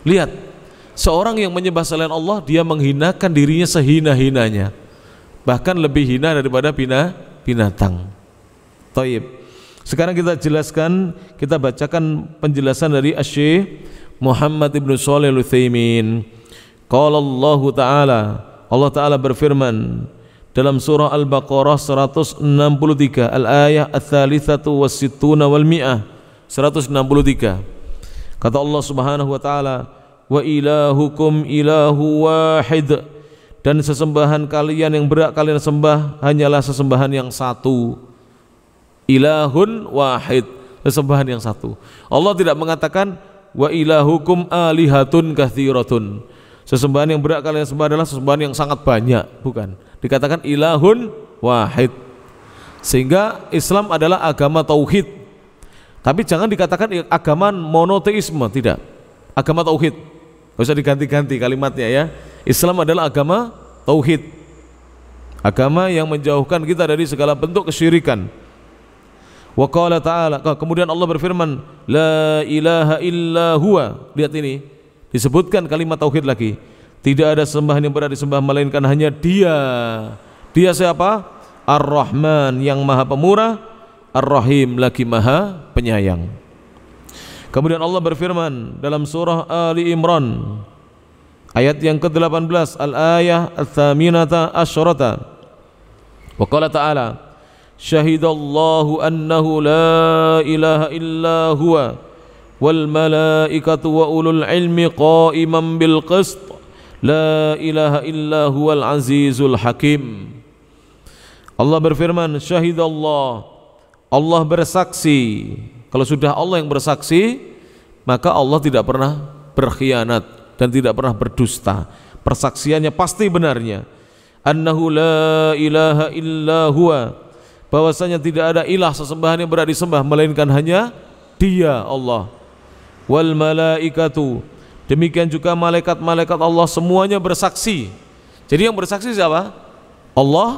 Lihat, seorang yang menyembah selain Allah, dia menghinakan dirinya sehina-hinanya, bahkan lebih hina daripada binatang. Taib. Sekarang kita jelaskan, kita bacakan penjelasan dari Asy-Syaikh Muhammad ibn Shalih Al-Utsaimin. Qala Allah Ta'ala, Allah Ta'ala berfirman dalam surah Al-Baqarah 163, al-ayah ats-tsalitsatu was-sittuna wal mi'ah, 163. Kata Allah Subhanahu wa taala, wa ilahukum ilahu wahid, dan sesembahan kalian yang berhak kalian sembah hanyalah sesembahan yang satu. Ilahun wahid, sesembahan yang satu. Allah tidak mengatakan wa ilahukum alihatun katsiratun, sesembahan yang berhak kalian sembah adalah sesembahan yang sangat banyak, bukan. Dikatakan ilahun wahid. Sehingga Islam adalah agama tauhid. Tapi jangan dikatakan agama monoteisme, tidak. Agama tauhid. Tidak usah diganti-ganti kalimatnya ya. Islam adalah agama tauhid. Agama yang menjauhkan kita dari segala bentuk kesyirikan. Wa qala ta'ala, kemudian Allah berfirman, la ilaha illa huwa. Lihat ini, disebutkan kalimat tauhid lagi. Tidak ada sembahan yang berhak disembah melainkan hanya Dia. Dia siapa? Ar-Rahman, yang Maha Pemurah, Ar-Rahim, lagi Maha Penyayang. Kemudian Allah berfirman dalam surah Ali Imran ayat yang ke-18, al-ayah ats-tsaminata asyarata. Wa qala ta'ala, syahidallahu annahu la ilaha illa huwa wal malaikatu wa ulul ilmi qa'iman bil qist la ilaha illa huwal azizul hakim. Allah berfirman, syahidallah, Allah bersaksi. Kalau sudah Allah yang bersaksi, maka Allah tidak pernah berkhianat dan tidak pernah berdusta. Persaksiannya pasti benarnya. Annahu la ilaha illa huwa, bahwasanya tidak ada ilah sesembahan yang berhak disembah melainkan hanya Dia, Allah. Wal malaikatu, demikian juga malaikat-malaikat Allah semuanya bersaksi. Jadi yang bersaksi siapa? Allah,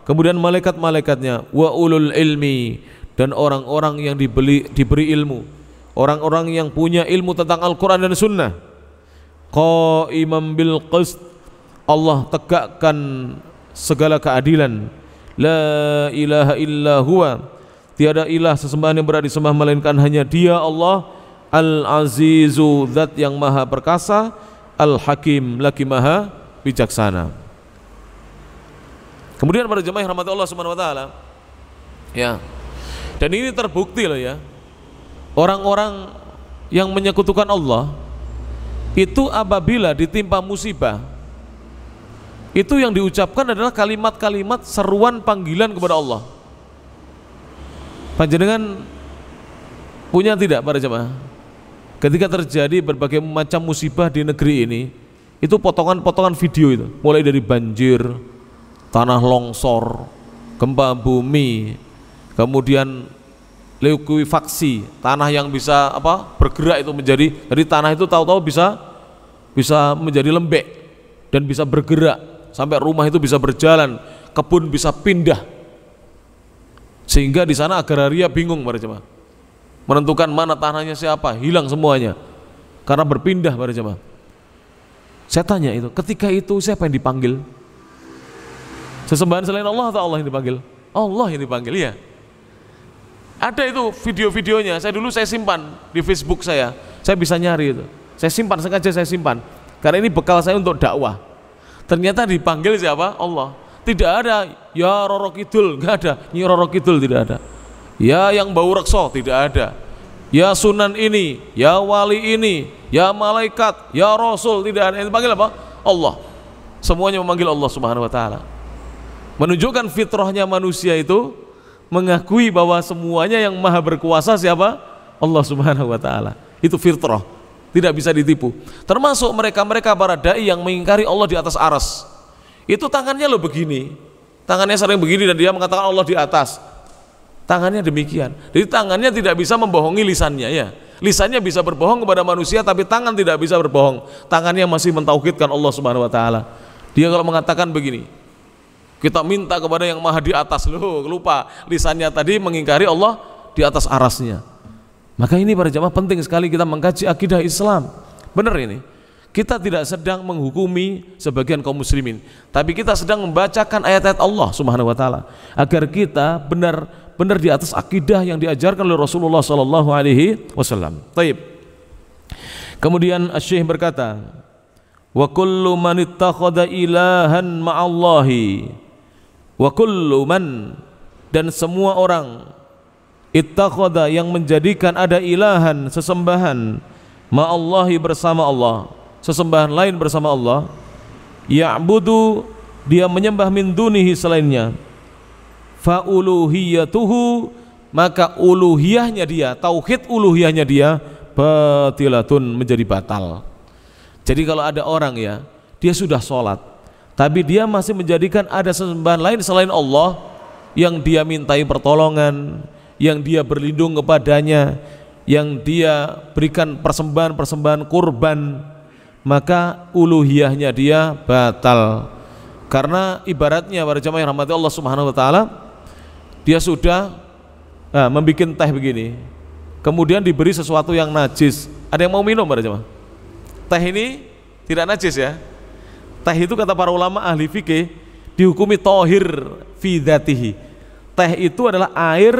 kemudian malaikat-malaikatnya, wa ulul ilmi, dan orang-orang yang diberi ilmu, orang-orang yang punya ilmu tentang Al-Quran dan Sunnah. Qa'iman bil qist, Allah tegakkan segala keadilan. La ilaha illa huwa, tiada ilah sesembahan yang berhak disembah melainkan hanya Dia, Allah. Al-Azizu, zat yang maha perkasa. Al-Hakim, lagi maha bijaksana. Kemudian para jemaah yang rahmati Allah Subhanahu wa taala, ya. Dan ini terbukti loh ya. Orang-orang yang menyekutukan Allah itu apabila ditimpa musibah, itu yang diucapkan adalah kalimat-kalimat seruan panggilan kepada Allah. Panjenengan punya tidak para jemaah? Ketika terjadi berbagai macam musibah di negeri ini, itu potongan-potongan video itu, mulai dari banjir, tanah longsor, gempa bumi, kemudian likuifaksi, tanah yang bisa bergerak itu jadi tanah itu tahu-tahu bisa menjadi lembek dan bisa bergerak sampai rumah itu bisa berjalan, kebun bisa pindah, sehingga di sana agraria bingung para jemaah menentukan mana tanahnya siapa, hilang semuanya karena berpindah para jemaah. Saya tanya itu, ketika itu siapa yang dipanggil? Sesembahan selain Allah atau Allah yang dipanggil? Allah yang dipanggil, ya. Ada itu video-videonya, saya simpan di Facebook saya bisa nyari itu. Saya simpan, sengaja saya simpan karena ini bekal saya untuk dakwah. Ternyata dipanggil siapa? Allah. Tidak ada ya Roro Kidul, enggak ada. Nyi Roro Kidul tidak ada. Ya yang bau rekso tidak ada. Ya Sunan ini, ya wali ini, ya malaikat, ya Rasul, tidak ada. Yang dipanggil apa? Allah. Semuanya memanggil Allah Subhanahu wa taala. Menunjukkan fitrahnya manusia itu mengakui bahwa semuanya yang maha berkuasa siapa? Allah Subhanahu wa taala. Itu fitrah, tidak bisa ditipu. Termasuk mereka-mereka para dai yang mengingkari Allah di atas aras. Itu tangannya loh begini, tangannya sering begini dan dia mengatakan Allah di atas. Tangannya demikian. Jadi tangannya tidak bisa membohongi lisannya, ya. Lisannya bisa berbohong kepada manusia, tapi tangan tidak bisa berbohong. Tangannya masih mentauhidkan Allah Subhanahu wa taala. Dia kalau mengatakan begini, kita minta kepada yang maha di atas, loh lupa lisannya tadi mengingkari Allah di atas arasnya. Maka ini para jamaah penting sekali kita mengkaji akidah Islam. Benar ini, kita tidak sedang menghukumi sebagian kaum muslimin, tapi kita sedang membacakan ayat-ayat Allah Subhanahu wa taala agar kita benar di atas akidah yang diajarkan oleh Rasulullah sallallahu alaihi wasallam. Baik. Kemudian Asy-Syaikh berkata, "Wa kullu man ittakhadha ilahan ma'allahi." Wa kullu man, dan semua orang, ittakhadha yang menjadikan ada ilahan, sesembahan, ma'allahi bersama Allah, sesembahan lain bersama Allah, ya'budu, dia menyembah min dunihi selainnya, fa uluhiyatuhu, maka uluhiyahnya dia, tauhid uluhiyahnya dia batilatun, menjadi batal. Jadi kalau ada orang, ya, dia sudah sholat tapi dia masih menjadikan ada sesembahan lain selain Allah yang dia mintai pertolongan, yang dia berlindung kepadanya, yang dia berikan persembahan kurban, maka uluhiyahnya dia batal. Karena ibaratnya para jamaah yang rahmati Allah Subhanahu wa taala, dia sudah membuat teh begini, kemudian diberi sesuatu yang najis. Ada yang mau minum para jamaah? Teh ini tidak najis, ya. Teh itu kata para ulama ahli fikih dihukumi tohir fi dzatihi. Teh itu adalah air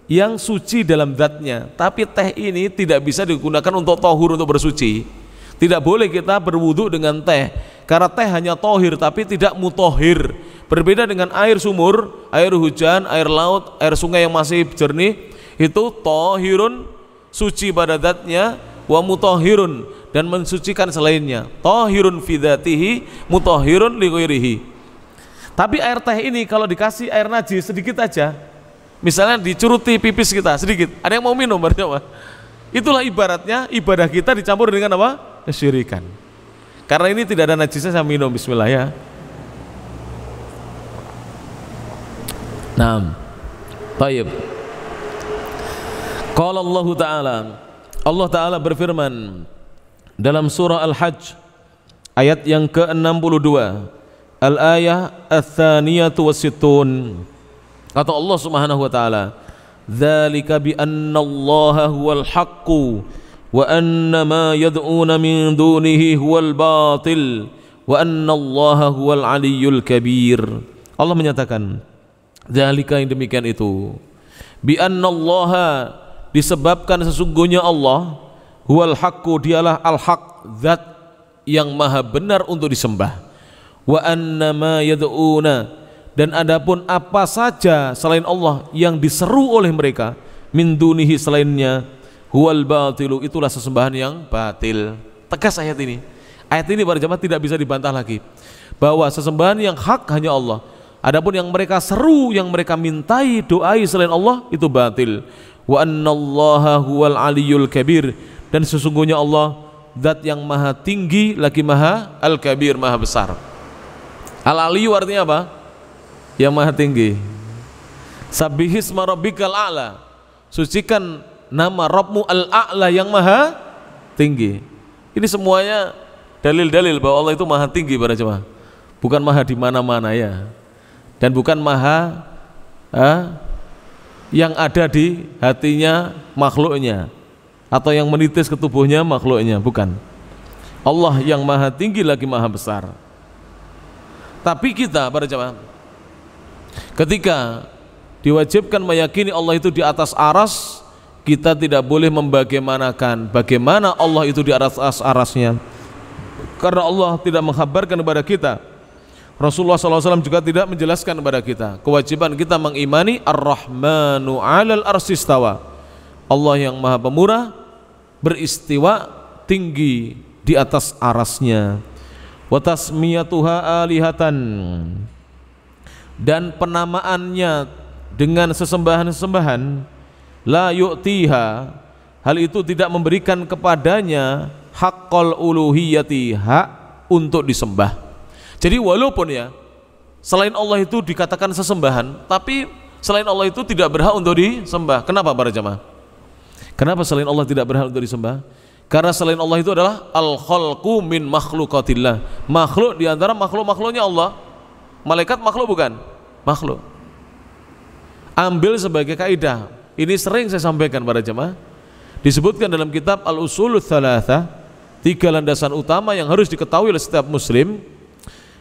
yang suci dalam zatnya, tapi teh ini tidak bisa digunakan untuk tohur, untuk bersuci. Tidak boleh kita berwudu dengan teh, karena teh hanya tohir tapi tidak mutohir. Berbeda dengan air sumur, air hujan, air laut, air sungai yang masih jernih, itu tohirun, suci pada zatnya, wa mutohirun, dan mensucikan selainnya. Tohirun fi dzatihi, mutohirun li ghairihi. Tapi air teh ini kalau dikasih air najis sedikit aja, misalnya dicuruti pipis kita sedikit, ada yang mau minum berjamaah? Itulah ibaratnya ibadah kita dicampur dengan apa? Kesyirikan. Karena ini tidak ada najisnya, saya minum, bismillah, ya. Naam. Baik. Qala Allah Ta'ala, Allah Ta'ala berfirman dalam surah Al-Hajj ayat yang ke-62, al-ayah ats-tsaniyatu was-sittun. Kata Allah Subhanahu wa taala, "Dzalika bi anna Allaha huwal haqqu wa anna ma yad'una min dunihi huwal batil wa anna Allaha huwal aliyyul kabir." Allah menyatakan, dzalika, yang demikian itu, bi anna Allaha, disebabkan sesungguhnya Allah, huwal haqqu, dialah al-haq, zat yang maha benar untuk disembah, wa anna ma yad'una, dan adapun apa saja selain Allah yang diseru oleh mereka, min dunihi, selainnya, huwal batilu, itulah sesembahan yang batil. Tegas ayat ini. Ayat ini para jamaah tidak bisa dibantah lagi, bahwa sesembahan yang hak hanya Allah. Adapun yang mereka seru, yang mereka mintai, doai selain Allah, itu batil. Wa annallaha huwal aliyyul kabir, dan sesungguhnya Allah zat yang maha tinggi lagi maha al-kabir, maha besar. Al-aliyu artinya apa? Yang maha tinggi. Sabbihisma rabbikal a'la. Sucikan nama Rabbmu al-a'la yang maha tinggi. Ini semuanya dalil-dalil bahwa Allah itu maha tinggi para jemaah. Bukan maha di mana-mana ya. Dan bukan maha yang ada di hatinya makhluknya atau yang menitis ke tubuhnya makhluknya, bukan. Allah yang maha tinggi lagi maha besar. Tapi kita para jemaah, ketika diwajibkan meyakini Allah itu di atas aras, kita tidak boleh membagaimanakan bagaimana Allah itu di atas arasnya, karena Allah tidak mengkhabarkan kepada kita. Rasulullah SAW juga tidak menjelaskan kepada kita. Kewajiban kita mengimani Ar-Rahmanu 'alal arsy istawa, Allah yang maha pemurah beristiwa tinggi di atas arasnya. Wa tasmiyatuha alihatan, dan penamaannya dengan sesembahan-sesembahan, la yu'tiha, hal itu tidak memberikan kepadanya haqqal uluhiyati, hak untuk disembah. Jadi walaupun ya selain Allah itu dikatakan sesembahan, tapi selain Allah itu tidak berhak untuk disembah. Kenapa para jamaah? Kenapa selain Allah tidak berhak untuk disembah? Karena selain Allah itu adalah al-khalqu min makhluqatillah, makhluk di antara makhluk-makhluknya Allah. Malaikat makhluk bukan? Makhluk. Ambil sebagai kaidah, ini sering saya sampaikan para jemaah, disebutkan dalam kitab Al-Usulul Tsalatsa, 3 landasan utama yang harus diketahui oleh setiap muslim.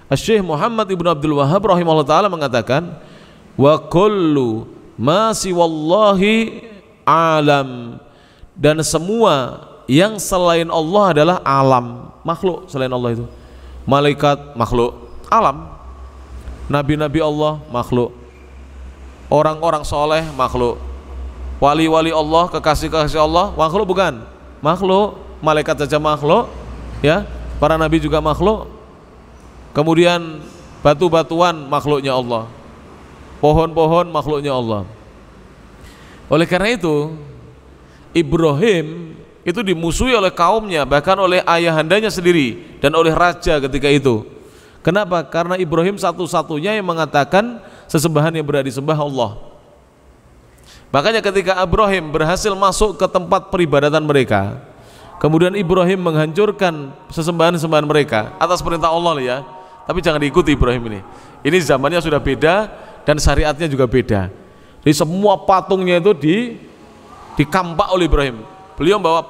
Syekh Muhammad Ibnu Abdul Wahhab rahimahullah taala mengatakan, wa kullu ma siwallahi alam, dan semua yang selain Allah adalah alam, makhluk selain Allah itu. Malaikat makhluk, alam. Nabi-nabi Allah makhluk, orang-orang soleh makhluk, wali-wali Allah, kekasih-kekasih Allah makhluk bukan? Makhluk. Malaikat saja makhluk ya, para nabi juga makhluk. Kemudian batu-batuan makhluknya Allah, pohon-pohon makhluknya Allah. Oleh karena itu Ibrahim itu dimusuhi oleh kaumnya, bahkan oleh ayahandanya sendiri dan oleh raja ketika itu. Kenapa? Karena Ibrahim satu-satunya yang mengatakan sesembahan yang berhak disembah Allah. Makanya ketika Ibrahim berhasil masuk ke tempat peribadatan mereka, kemudian Ibrahim menghancurkan sesembahan-sesembahan mereka atas perintah Allah ya. Tapi jangan diikuti Ibrahim ini. Ini zamannya sudah beda dan syariatnya juga beda. Jadi semua patungnya itu dikampak oleh Ibrahim. Beliau membawa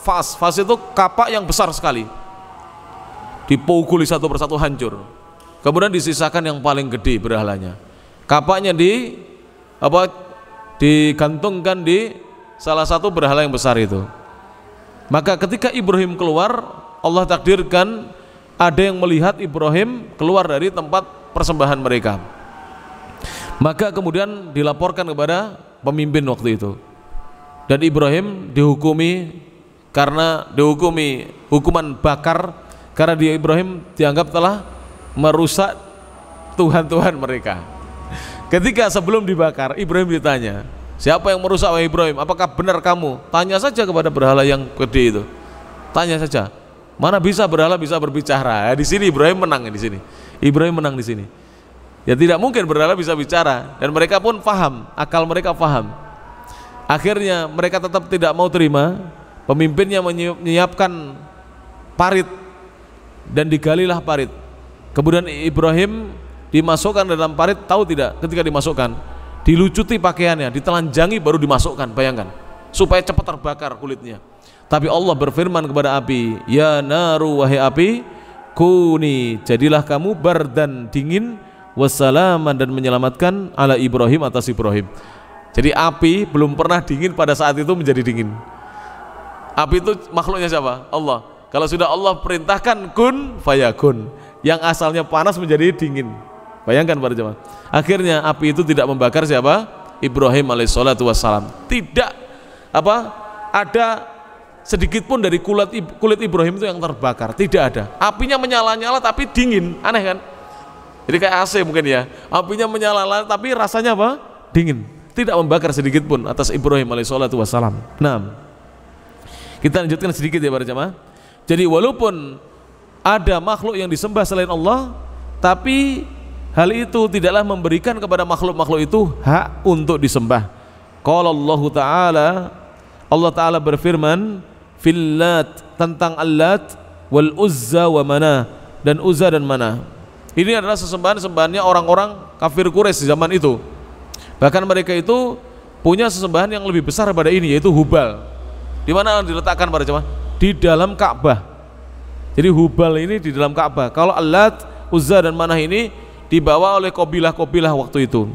fas itu kapak yang besar sekali, dipukuli satu persatu hancur. Kemudian disisakan yang paling gede berhalanya. Kapaknya digantungkan di salah satu berhala yang besar itu. Maka ketika Ibrahim keluar, Allah takdirkan ada yang melihat Ibrahim keluar dari tempat persembahan mereka. Maka kemudian dilaporkan kepada pemimpin waktu itu. Dan Ibrahim dihukumi hukuman bakar karena dia Ibrahim dianggap telah merusak Tuhan-Tuhan mereka. Ketika sebelum dibakar, Ibrahim ditanya, siapa yang merusak wahai Ibrahim? Apakah benar kamu? Tanya saja kepada berhala yang gede itu. Tanya saja. Mana bisa berhala bisa berbicara? Di sini Ibrahim menang di sini. Ibrahim menang di sini. Ya tidak mungkin berhala bisa bicara, dan mereka pun paham, akal mereka paham. Akhirnya mereka tetap tidak mau terima. Pemimpinnya menyiapkan parit dan digalilah parit. Kemudian Ibrahim dimasukkan dalam parit, tahu tidak ketika dimasukkan? Dilucuti pakaiannya, ditelanjangi baru dimasukkan, bayangkan. Supaya cepat terbakar kulitnya. Tapi Allah berfirman kepada api, ya naru wahai api, kuni, jadilah kamu bardan, dingin, wassalaman, dan menyelamatkan ala Ibrahim, atas Ibrahim. Jadi api belum pernah dingin, pada saat itu menjadi dingin. Api itu makhluknya siapa? Allah. Kalau sudah Allah perintahkan kun fayakun, yang asalnya panas menjadi dingin. Bayangkan para jemaah. Akhirnya api itu tidak membakar siapa? Ibrahim alaihissalatu wassalam. Tidak ada sedikit pun dari kulit Ibrahim itu yang terbakar, tidak ada. Apinya menyala-nyala tapi dingin, aneh kan? Jadi kayak AC mungkin ya. Apinya menyala-nyala tapi rasanya apa? Dingin. Tidak membakar sedikit pun atas Ibrahim alaihissalatu wassalam. Nah, kita lanjutkan sedikit ya para jemaah. Jadi walaupun ada makhluk yang disembah selain Allah, tapi hal itu tidaklah memberikan kepada makhluk-makhluk itu hak untuk disembah. Qala Allah Ta'ala, Allah Ta'ala berfirman fil Lat, tentang Al-Lat wal Uzza wa Manah, dan Uzza dan Manah. Ini adalah sesembahan-sembahannya orang-orang kafir Quraisy di zaman itu. Bahkan mereka itu punya sesembahan yang lebih besar daripada ini, yaitu Hubal. Di mana diletakkan para jemaah? Di dalam Ka'bah. Jadi Hubal ini di dalam Ka'bah. Kalau Al-Lat, Uzza dan Manah ini dibawa oleh kabilah-kabilah waktu itu.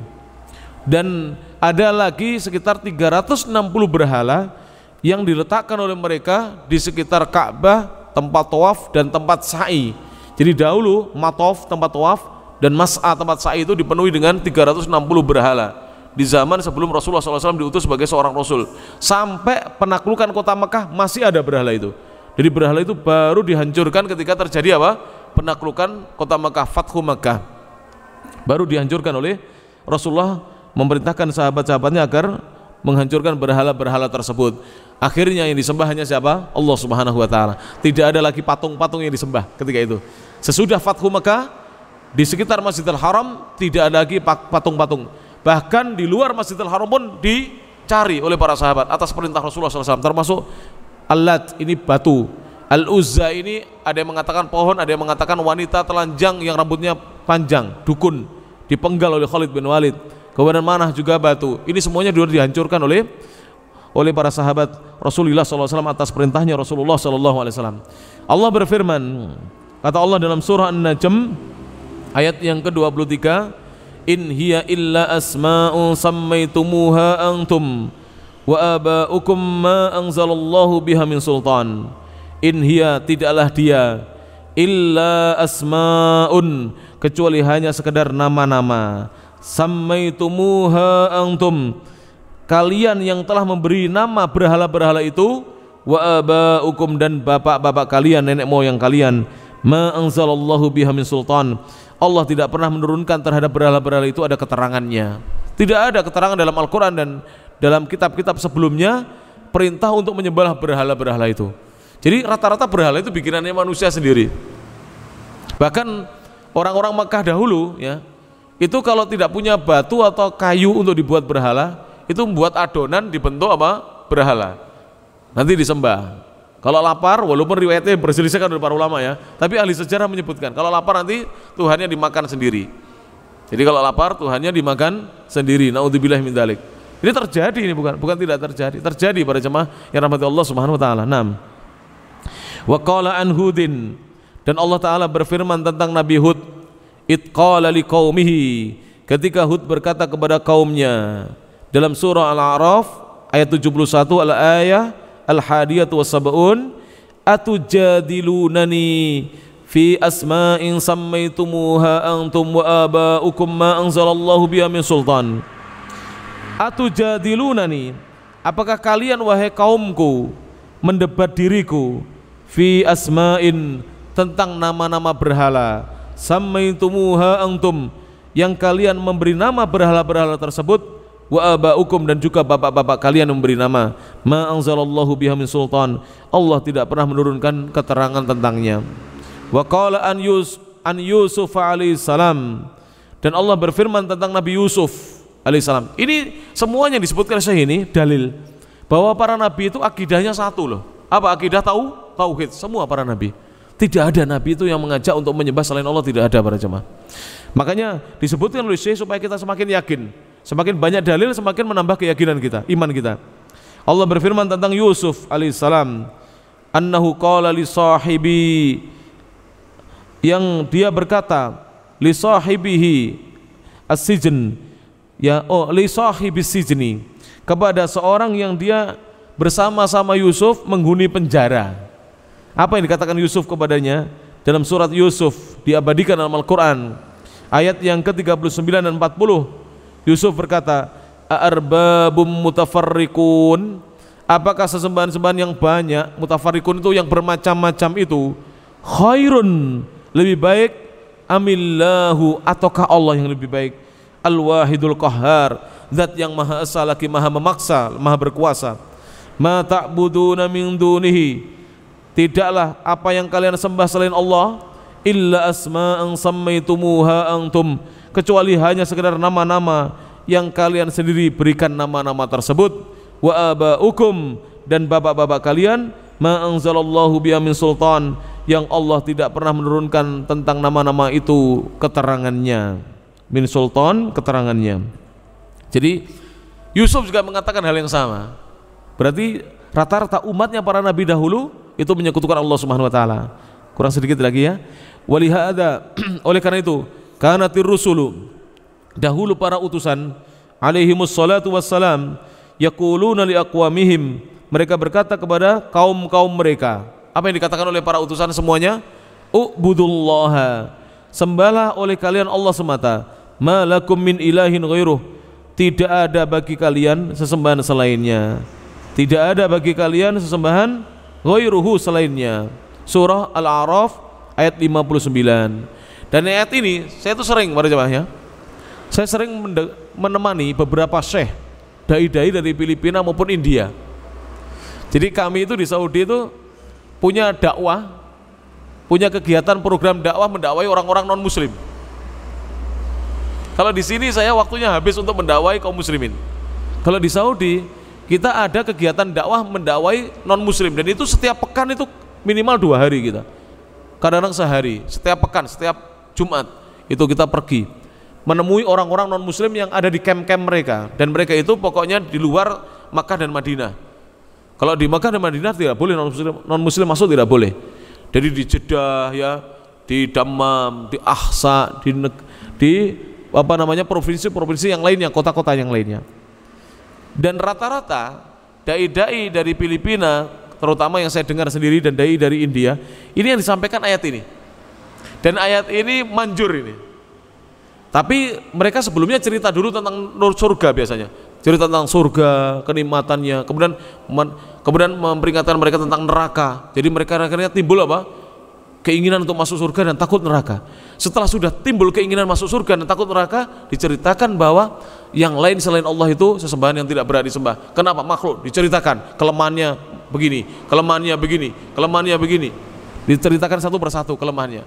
Dan ada lagi sekitar 360 berhala yang diletakkan oleh mereka di sekitar Ka'bah, tempat tawaf dan tempat sa'i. Jadi dahulu mataf, tempat tawaf, dan mas'a, tempat sa'i itu dipenuhi dengan 360 berhala di zaman sebelum Rasulullah SAW diutus sebagai seorang Rasul. Sampai penaklukan kota Mekah masih ada berhala itu. Jadi berhala itu baru dihancurkan ketika terjadi apa? Penaklukan kota Mekah, Fathu Mekah. Baru dihancurkan oleh Rasulullah, memerintahkan sahabat-sahabatnya agar menghancurkan berhala-berhala tersebut. Akhirnya yang disembah hanya siapa? Allah Subhanahu wa Ta'ala. Tidak ada lagi patung-patung yang disembah ketika itu. Sesudah Fathu Mekah, di sekitar Masjidil Haram tidak ada lagi patung-patung. Bahkan di luar Masjidil Haram pun dicari oleh para sahabat atas perintah Rasulullah SAW. Termasuk Al-Lat, ini batu. Al-Uzza ini ada yang mengatakan pohon, ada yang mengatakan wanita telanjang yang rambutnya panjang, dukun, dipenggal oleh Khalid bin Walid. Kemudian Manah juga batu. Ini semuanya sudah dihancurkan oleh para sahabat Rasulullah SAW atas perintahnya Rasulullah SAW. Allah berfirman, kata Allah dalam surah An-Najm ayat yang ke-23, in hiya illa asma'un sammaitumuha antum wa aba'ukum ma anzalallahu biha min sultan. In hiya, tidaklah dia, illa asma'un, kecuali hanya sekedar nama-nama, sammaitumuha antum, kalian yang telah memberi nama berhala-berhala itu, wa aba'ukum, dan bapak-bapak kalian, nenek moyang kalian, ma anzalallahu biha min sultan. Allah tidak pernah menurunkan terhadap berhala-berhala itu ada keterangannya. Tidak ada keterangan dalam Al-Quran dan dalam kitab-kitab sebelumnya perintah untuk menyembah berhala-berhala itu. Jadi rata-rata berhala itu bikinannya manusia sendiri. Bahkan orang-orang Makkah dahulu ya, itu kalau tidak punya batu atau kayu untuk dibuat berhala, itu membuat adonan dibentuk apa? Berhala. Nanti disembah. Kalau lapar, walaupun riwayatnya berselisih oleh para ulama ya, tapi ahli sejarah menyebutkan kalau lapar nanti Tuhannya dimakan sendiri. Jadi kalau lapar Tuhannya dimakan sendiri. Naudzubillah min dzalik. Ini terjadi, ini bukan tidak terjadi. Terjadi para jemaah yang rahmati Allah Subhanahu wa taala. 6. Wa qala an Hudin, dan Allah Ta'ala berfirman tentang Nabi Hud, id qala liqaumihi, ketika Hud berkata kepada kaumnya, dalam surah Al-A'raf ayat 71 al-ayah al-hadiyatu was-sab'un, atujadilunani fi asma'in sammaitumuha antum wa aba'ukum ma anzalallahu biha min sultan. Atujadilunani, apakah kalian wahai kaumku mendebat diriku, fi asma'in, tentang nama-nama berhala, sammaitumuha antum, yang kalian memberi nama berhala-berhala tersebut, wa aba'ukum, dan juga bapak-bapak kalian memberi nama, ma anzalallahu biha min sultan, Allah tidak pernah menurunkan keterangan tentangnya. Wa qala an Yusuf alaihi salam, dan Allah berfirman tentang Nabi Yusuf alaihi salam. Ini semuanya disebutkan Syekh ini dalil bahwa para nabi itu akidahnya satu loh. Apa akidah? Tauhid, semua para nabi. Tidak ada nabi itu yang mengajak untuk menyembah selain Allah, tidak ada para jemaah. Makanya disebutkan oleh Syekh supaya kita semakin yakin. Semakin banyak dalil semakin menambah keyakinan kita, iman kita. Allah berfirman tentang Yusuf alaihissalam, annahu qala li sahibi, yang dia berkata li sahibihi as-sijn, ya li sahibi sijni, kepada seorang yang dia bersama-sama Yusuf menghuni penjara. Apa yang dikatakan Yusuf kepadanya? Dalam surat Yusuf diabadikan dalam Al-Quran ayat yang ke-39 dan 40, Yusuf berkata, a'arbabum mutafarriqun, apakah sesembahan-sembahan yang banyak, mutafarriqun itu yang bermacam-macam itu, khairun, lebih baik, amillahu, ataukah Allah yang lebih baik, al-wahidul qahhar, zat yang maha esa lagi maha memaksa, maha berkuasa. Ma ta'buduna min dunihi, tidaklah apa yang kalian sembah selain Allah, illa asma'an sammaitumuha antum, kecuali hanya sekedar nama-nama yang kalian sendiri berikan nama-nama tersebut. Wa aba'ukum, dan bapak-bapak kalian, ma anzalallahu biha min sultan, yang Allah tidak pernah menurunkan tentang nama-nama itu keterangannya. Min sultan, keterangannya. Jadi Yusuf juga mengatakan hal yang sama. Berarti rata-rata umatnya para nabi dahulu itu menyekutukan Allah Subhanahu wa taala. Kurang sedikit lagi ya. Walihada, oleh karena itu, kanatir rusulu, dahulu para utusan, alaihimus salatu wassalam, yaquluna li aqwamihim, mereka berkata kepada kaum-kaum mereka. Apa yang dikatakan oleh para utusan semuanya? U'budullaha, sembahlah oleh kalian Allah semata. Ma lakum min ilahin ghairuh, tidak ada bagi kalian sesembahan selainnya. Tidak ada bagi kalian sesembahan ghairuhu, selainnya. Surah Al-A'raf ayat 59. Dan ayat ini saya tuh sering, para jemaah ya, saya sering menemani beberapa syekh dai-dai dari Filipina maupun India. Jadi kami itu di Saudi itu punya dakwah, punya kegiatan program dakwah mendakwai orang-orang non muslim. Kalau di sini saya waktunya habis untuk mendakwai kaum muslimin. Kalau di Saudi kita ada kegiatan dakwah mendakwai non muslim, dan itu setiap pekan itu minimal 2 hari kita. Kadang-kadang sehari, setiap pekan, setiap Jumat itu kita pergi menemui orang-orang non muslim yang ada di camp-camp mereka, dan mereka itu pokoknya di luar Makkah dan Madinah. Kalau di Makkah dan Madinah tidak boleh non muslim masuk, tidak boleh. Jadi di Jeddah ya, di Dammam, di Ahsa, di apa namanya provinsi-provinsi yang lainnya, kota-kota yang lainnya. Dan rata-rata dai-dai dari Filipina, terutama yang saya dengar sendiri, dan dai dari India, ini yang disampaikan ayat ini. Dan ayat ini manjur ini. Tapi mereka sebelumnya cerita dulu tentang nur surga biasanya. Cerita tentang surga, kenikmatannya, kemudian memperingatkan mereka tentang neraka. Jadi mereka akhirnya timbul apa? Keinginan untuk masuk surga dan takut neraka. Setelah sudah timbul keinginan masuk surga dan takut neraka, diceritakan bahwa yang lain selain Allah itu sesembahan yang tidak berhak disembah. Kenapa? Makhluk diceritakan kelemahannya begini, kelemahannya begini, kelemahannya begini. Diceritakan satu persatu kelemahannya.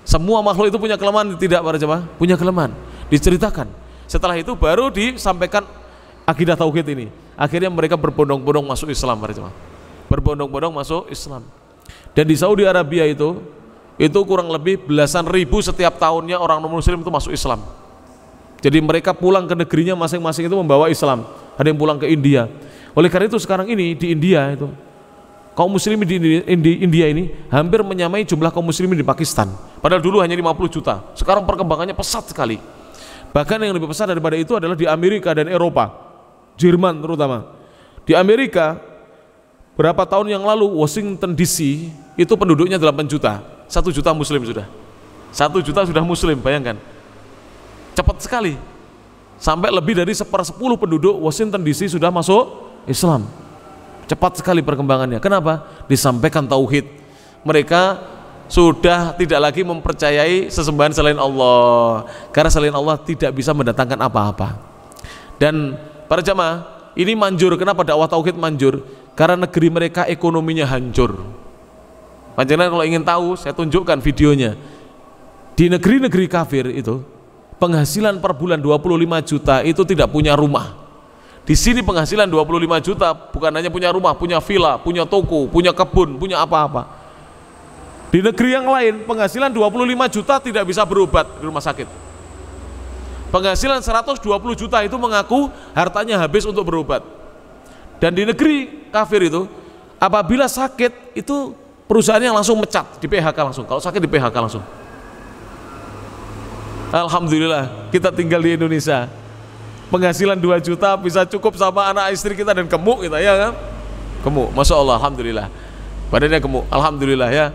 Semua makhluk itu punya kelemahan, tidak para jemaah? Punya kelemahan, diceritakan. Setelah itu baru disampaikan akidah tauhid ini. Akhirnya mereka berbondong-bondong masuk Islam, para jemaah. Berbondong-bondong masuk Islam. Dan di Saudi Arabia itu kurang lebih belasan ribu setiap tahunnya orang non muslim itu masuk Islam. Jadi mereka pulang ke negerinya masing-masing itu membawa Islam. Ada yang pulang ke India. Oleh karena itu sekarang ini di India itu kaum muslimin di India ini hampir menyamai jumlah kaum muslimin di Pakistan. Padahal dulu hanya 50 juta. Sekarang perkembangannya pesat sekali. Bahkan yang lebih pesat daripada itu adalah di Amerika dan Eropa, Jerman terutama. Di Amerika berapa tahun yang lalu Washington DC itu penduduknya 8 juta. 1 juta muslim sudah. 1 juta sudah muslim, bayangkan. Cepat sekali. Sampai lebih dari 1/10 penduduk Washington DC sudah masuk Islam. Cepat sekali perkembangannya. Kenapa? Disampaikan tauhid. Mereka sudah tidak lagi mempercayai sesembahan selain Allah, karena selain Allah tidak bisa mendatangkan apa-apa. Dan para jamaah, ini manjur. Kenapa dakwah tauhid manjur? Karena negeri mereka ekonominya hancur. Panjenengan kalau ingin tahu, saya tunjukkan videonya. Di negeri-negeri kafir itu penghasilan per bulan 25 juta itu tidak punya rumah. Di sini penghasilan 25 juta bukan hanya punya rumah, punya villa, punya toko, punya kebun, punya apa-apa. Di negeri yang lain penghasilan 25 juta tidak bisa berobat di rumah sakit. Penghasilan 120 juta itu mengaku hartanya habis untuk berobat. Dan di negeri kafir itu apabila sakit itu perusahaannya langsung mecat, di PHK langsung. Kalau sakit di PHK langsung. Alhamdulillah kita tinggal di Indonesia. Penghasilan 2 juta bisa cukup sama anak istri kita dan gemuk kita, ya kan? Gemuk, Masya Allah, Alhamdulillah. Badannya gemuk, Alhamdulillah ya.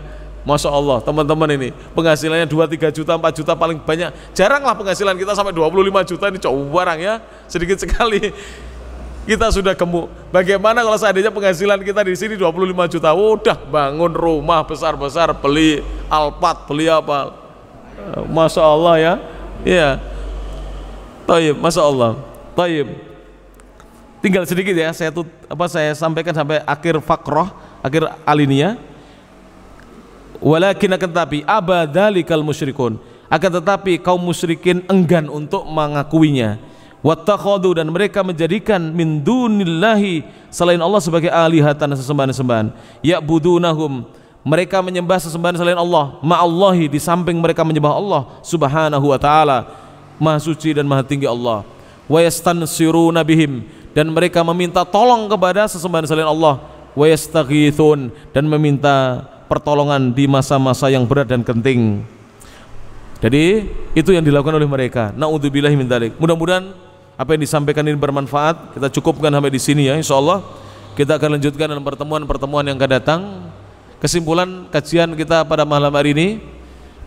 Masya Allah, teman-teman ini penghasilannya 2-3 juta, 4 juta paling banyak. Jaranglah penghasilan kita sampai 25 juta, ini jauh barang ya, sedikit sekali. Kita sudah gemuk. Bagaimana kalau seandainya penghasilan kita di sini 25 juta, udah bangun rumah besar-besar, beli Alphard, beli apa? Masya Allah ya. Iya. Taib, Masya Allah. Taib. Tinggal sedikit ya, saya sampaikan sampai akhir faqrah, akhir alinea. Walakin akan tapi abadalikal musyrikun. akan tetapi kaum musyrikin enggan untuk mengakuinya. Wattakhadhu, dan mereka menjadikan min dunillahi, selain Allah, sebagai alihatan, sesembahan-sembahan. Ya'budunahum, mereka menyembah sesembahan selain Allah, ma'allahi, di samping mereka menyembah Allah subhanahu wa ta'ala, maha suci dan maha tinggi Allah. Wa yastansiruna bihim, dan mereka meminta tolong kepada sesembahan selain Allah. Wa yastaghithun, dan meminta pertolongan di masa-masa yang berat dan genting. Jadi itu yang dilakukan oleh mereka. Na'udzubillahi min dzalik. Mudah-mudahan apa yang disampaikan ini bermanfaat. Kita cukupkan sampai di sini ya, insyaallah. Kita akan lanjutkan dalam pertemuan-pertemuan yang akan datang. Kesimpulan kajian kita pada malam hari ini,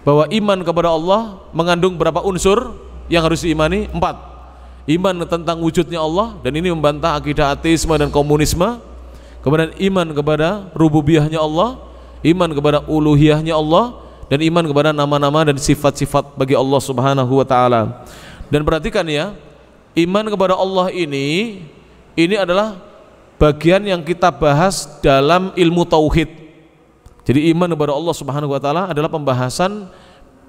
bahwa iman kepada Allah mengandung berapa unsur yang harus diimani? 4. Iman tentang wujudnya Allah, dan ini membantah akidah ateisme dan komunisme. Kemudian iman kepada rububiyahnya Allah, iman kepada uluhiyahnya Allah, dan iman kepada nama-nama dan sifat-sifat bagi Allah subhanahu wa ta'ala. Dan perhatikan ya, iman kepada Allah ini adalah bagian yang kita bahas dalam ilmu tauhid. Jadi iman kepada Allah subhanahu wa ta'ala adalah pembahasan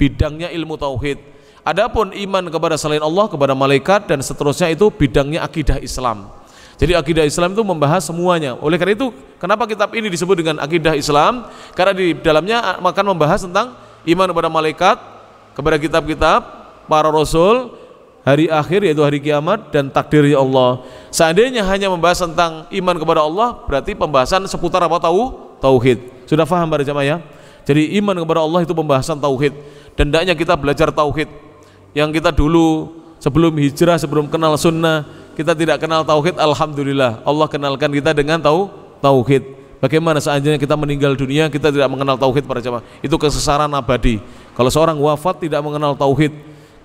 bidangnya ilmu tauhid. Adapun iman kepada selain Allah, kepada malaikat dan seterusnya, itu bidangnya akidah Islam. Jadi akidah Islam itu membahas semuanya. Oleh karena itu, kenapa kitab ini disebut dengan akidah Islam? Karena di dalamnya akan membahas tentang iman kepada malaikat, kepada kitab-kitab, para rasul, hari akhir yaitu hari kiamat, dan takdirnya Allah. Seandainya hanya membahas tentang iman kepada Allah, berarti pembahasan seputar apa? Tauhid. Sudah paham para jamaah ya? Jadi iman kepada Allah itu pembahasan tauhid. Dan hendaknya kita belajar tauhid. Yang kita dulu sebelum hijrah, sebelum kenal sunnah, kita tidak kenal tauhid, alhamdulillah Allah kenalkan kita dengan tauhid. Bagaimana seandainya kita meninggal dunia kita tidak mengenal tauhid para jamaah? Itu kesesaran abadi. Kalau seorang wafat tidak mengenal tauhid,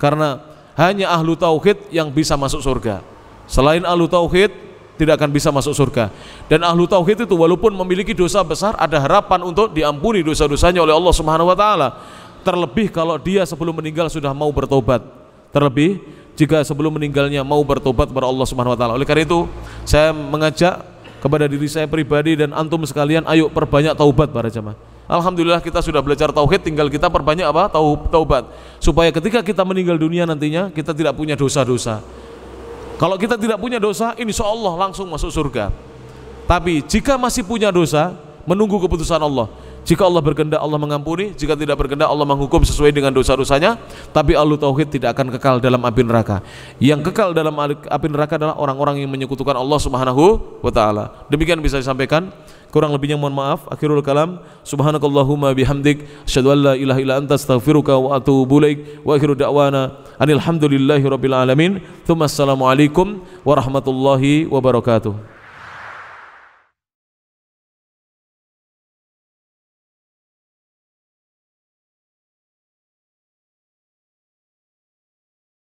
karena hanya ahlu tauhid yang bisa masuk surga. Selain ahlu tauhid tidak akan bisa masuk surga. Dan ahlu tauhid itu walaupun memiliki dosa besar, ada harapan untuk diampuni dosa-dosanya oleh Allah subhanahu wa ta'ala. Terlebih kalau dia sebelum meninggal sudah mau bertobat. Terlebih jika sebelum meninggalnya mau bertobat kepada Allah subhanahu wa ta'ala. Oleh karena itu saya mengajak kepada diri saya pribadi dan antum sekalian, ayo perbanyak taubat para jamaah. Alhamdulillah kita sudah belajar tauhid, tinggal kita perbanyak apa? Taubat. Supaya ketika kita meninggal dunia nantinya kita tidak punya dosa-dosa. Kalau kita tidak punya dosa, insya Allah langsung masuk surga. Tapi jika masih punya dosa, menunggu keputusan Allah. Jika Allah berkehendak Allah mengampuni, jika tidak berkehendak Allah menghukum sesuai dengan dosa-dosanya. Tapi ahlu tauhid tidak akan kekal dalam api neraka. Yang kekal dalam api neraka adalah orang-orang yang menyekutukan Allah subhanahu wa ta'ala. Demikian bisa disampaikan. Kurang lebihnya mohon maaf. Akhirul kalam, subhanakallahumma bihamdik, asyhadu an la ilaha illa anta, astaghfiruka wa atubu ilaik. Wa akhiru da'wana anil hamdulillahi rabbil alamin. Tsumma assalamu alaikum warahmatullahi wabarakatuh.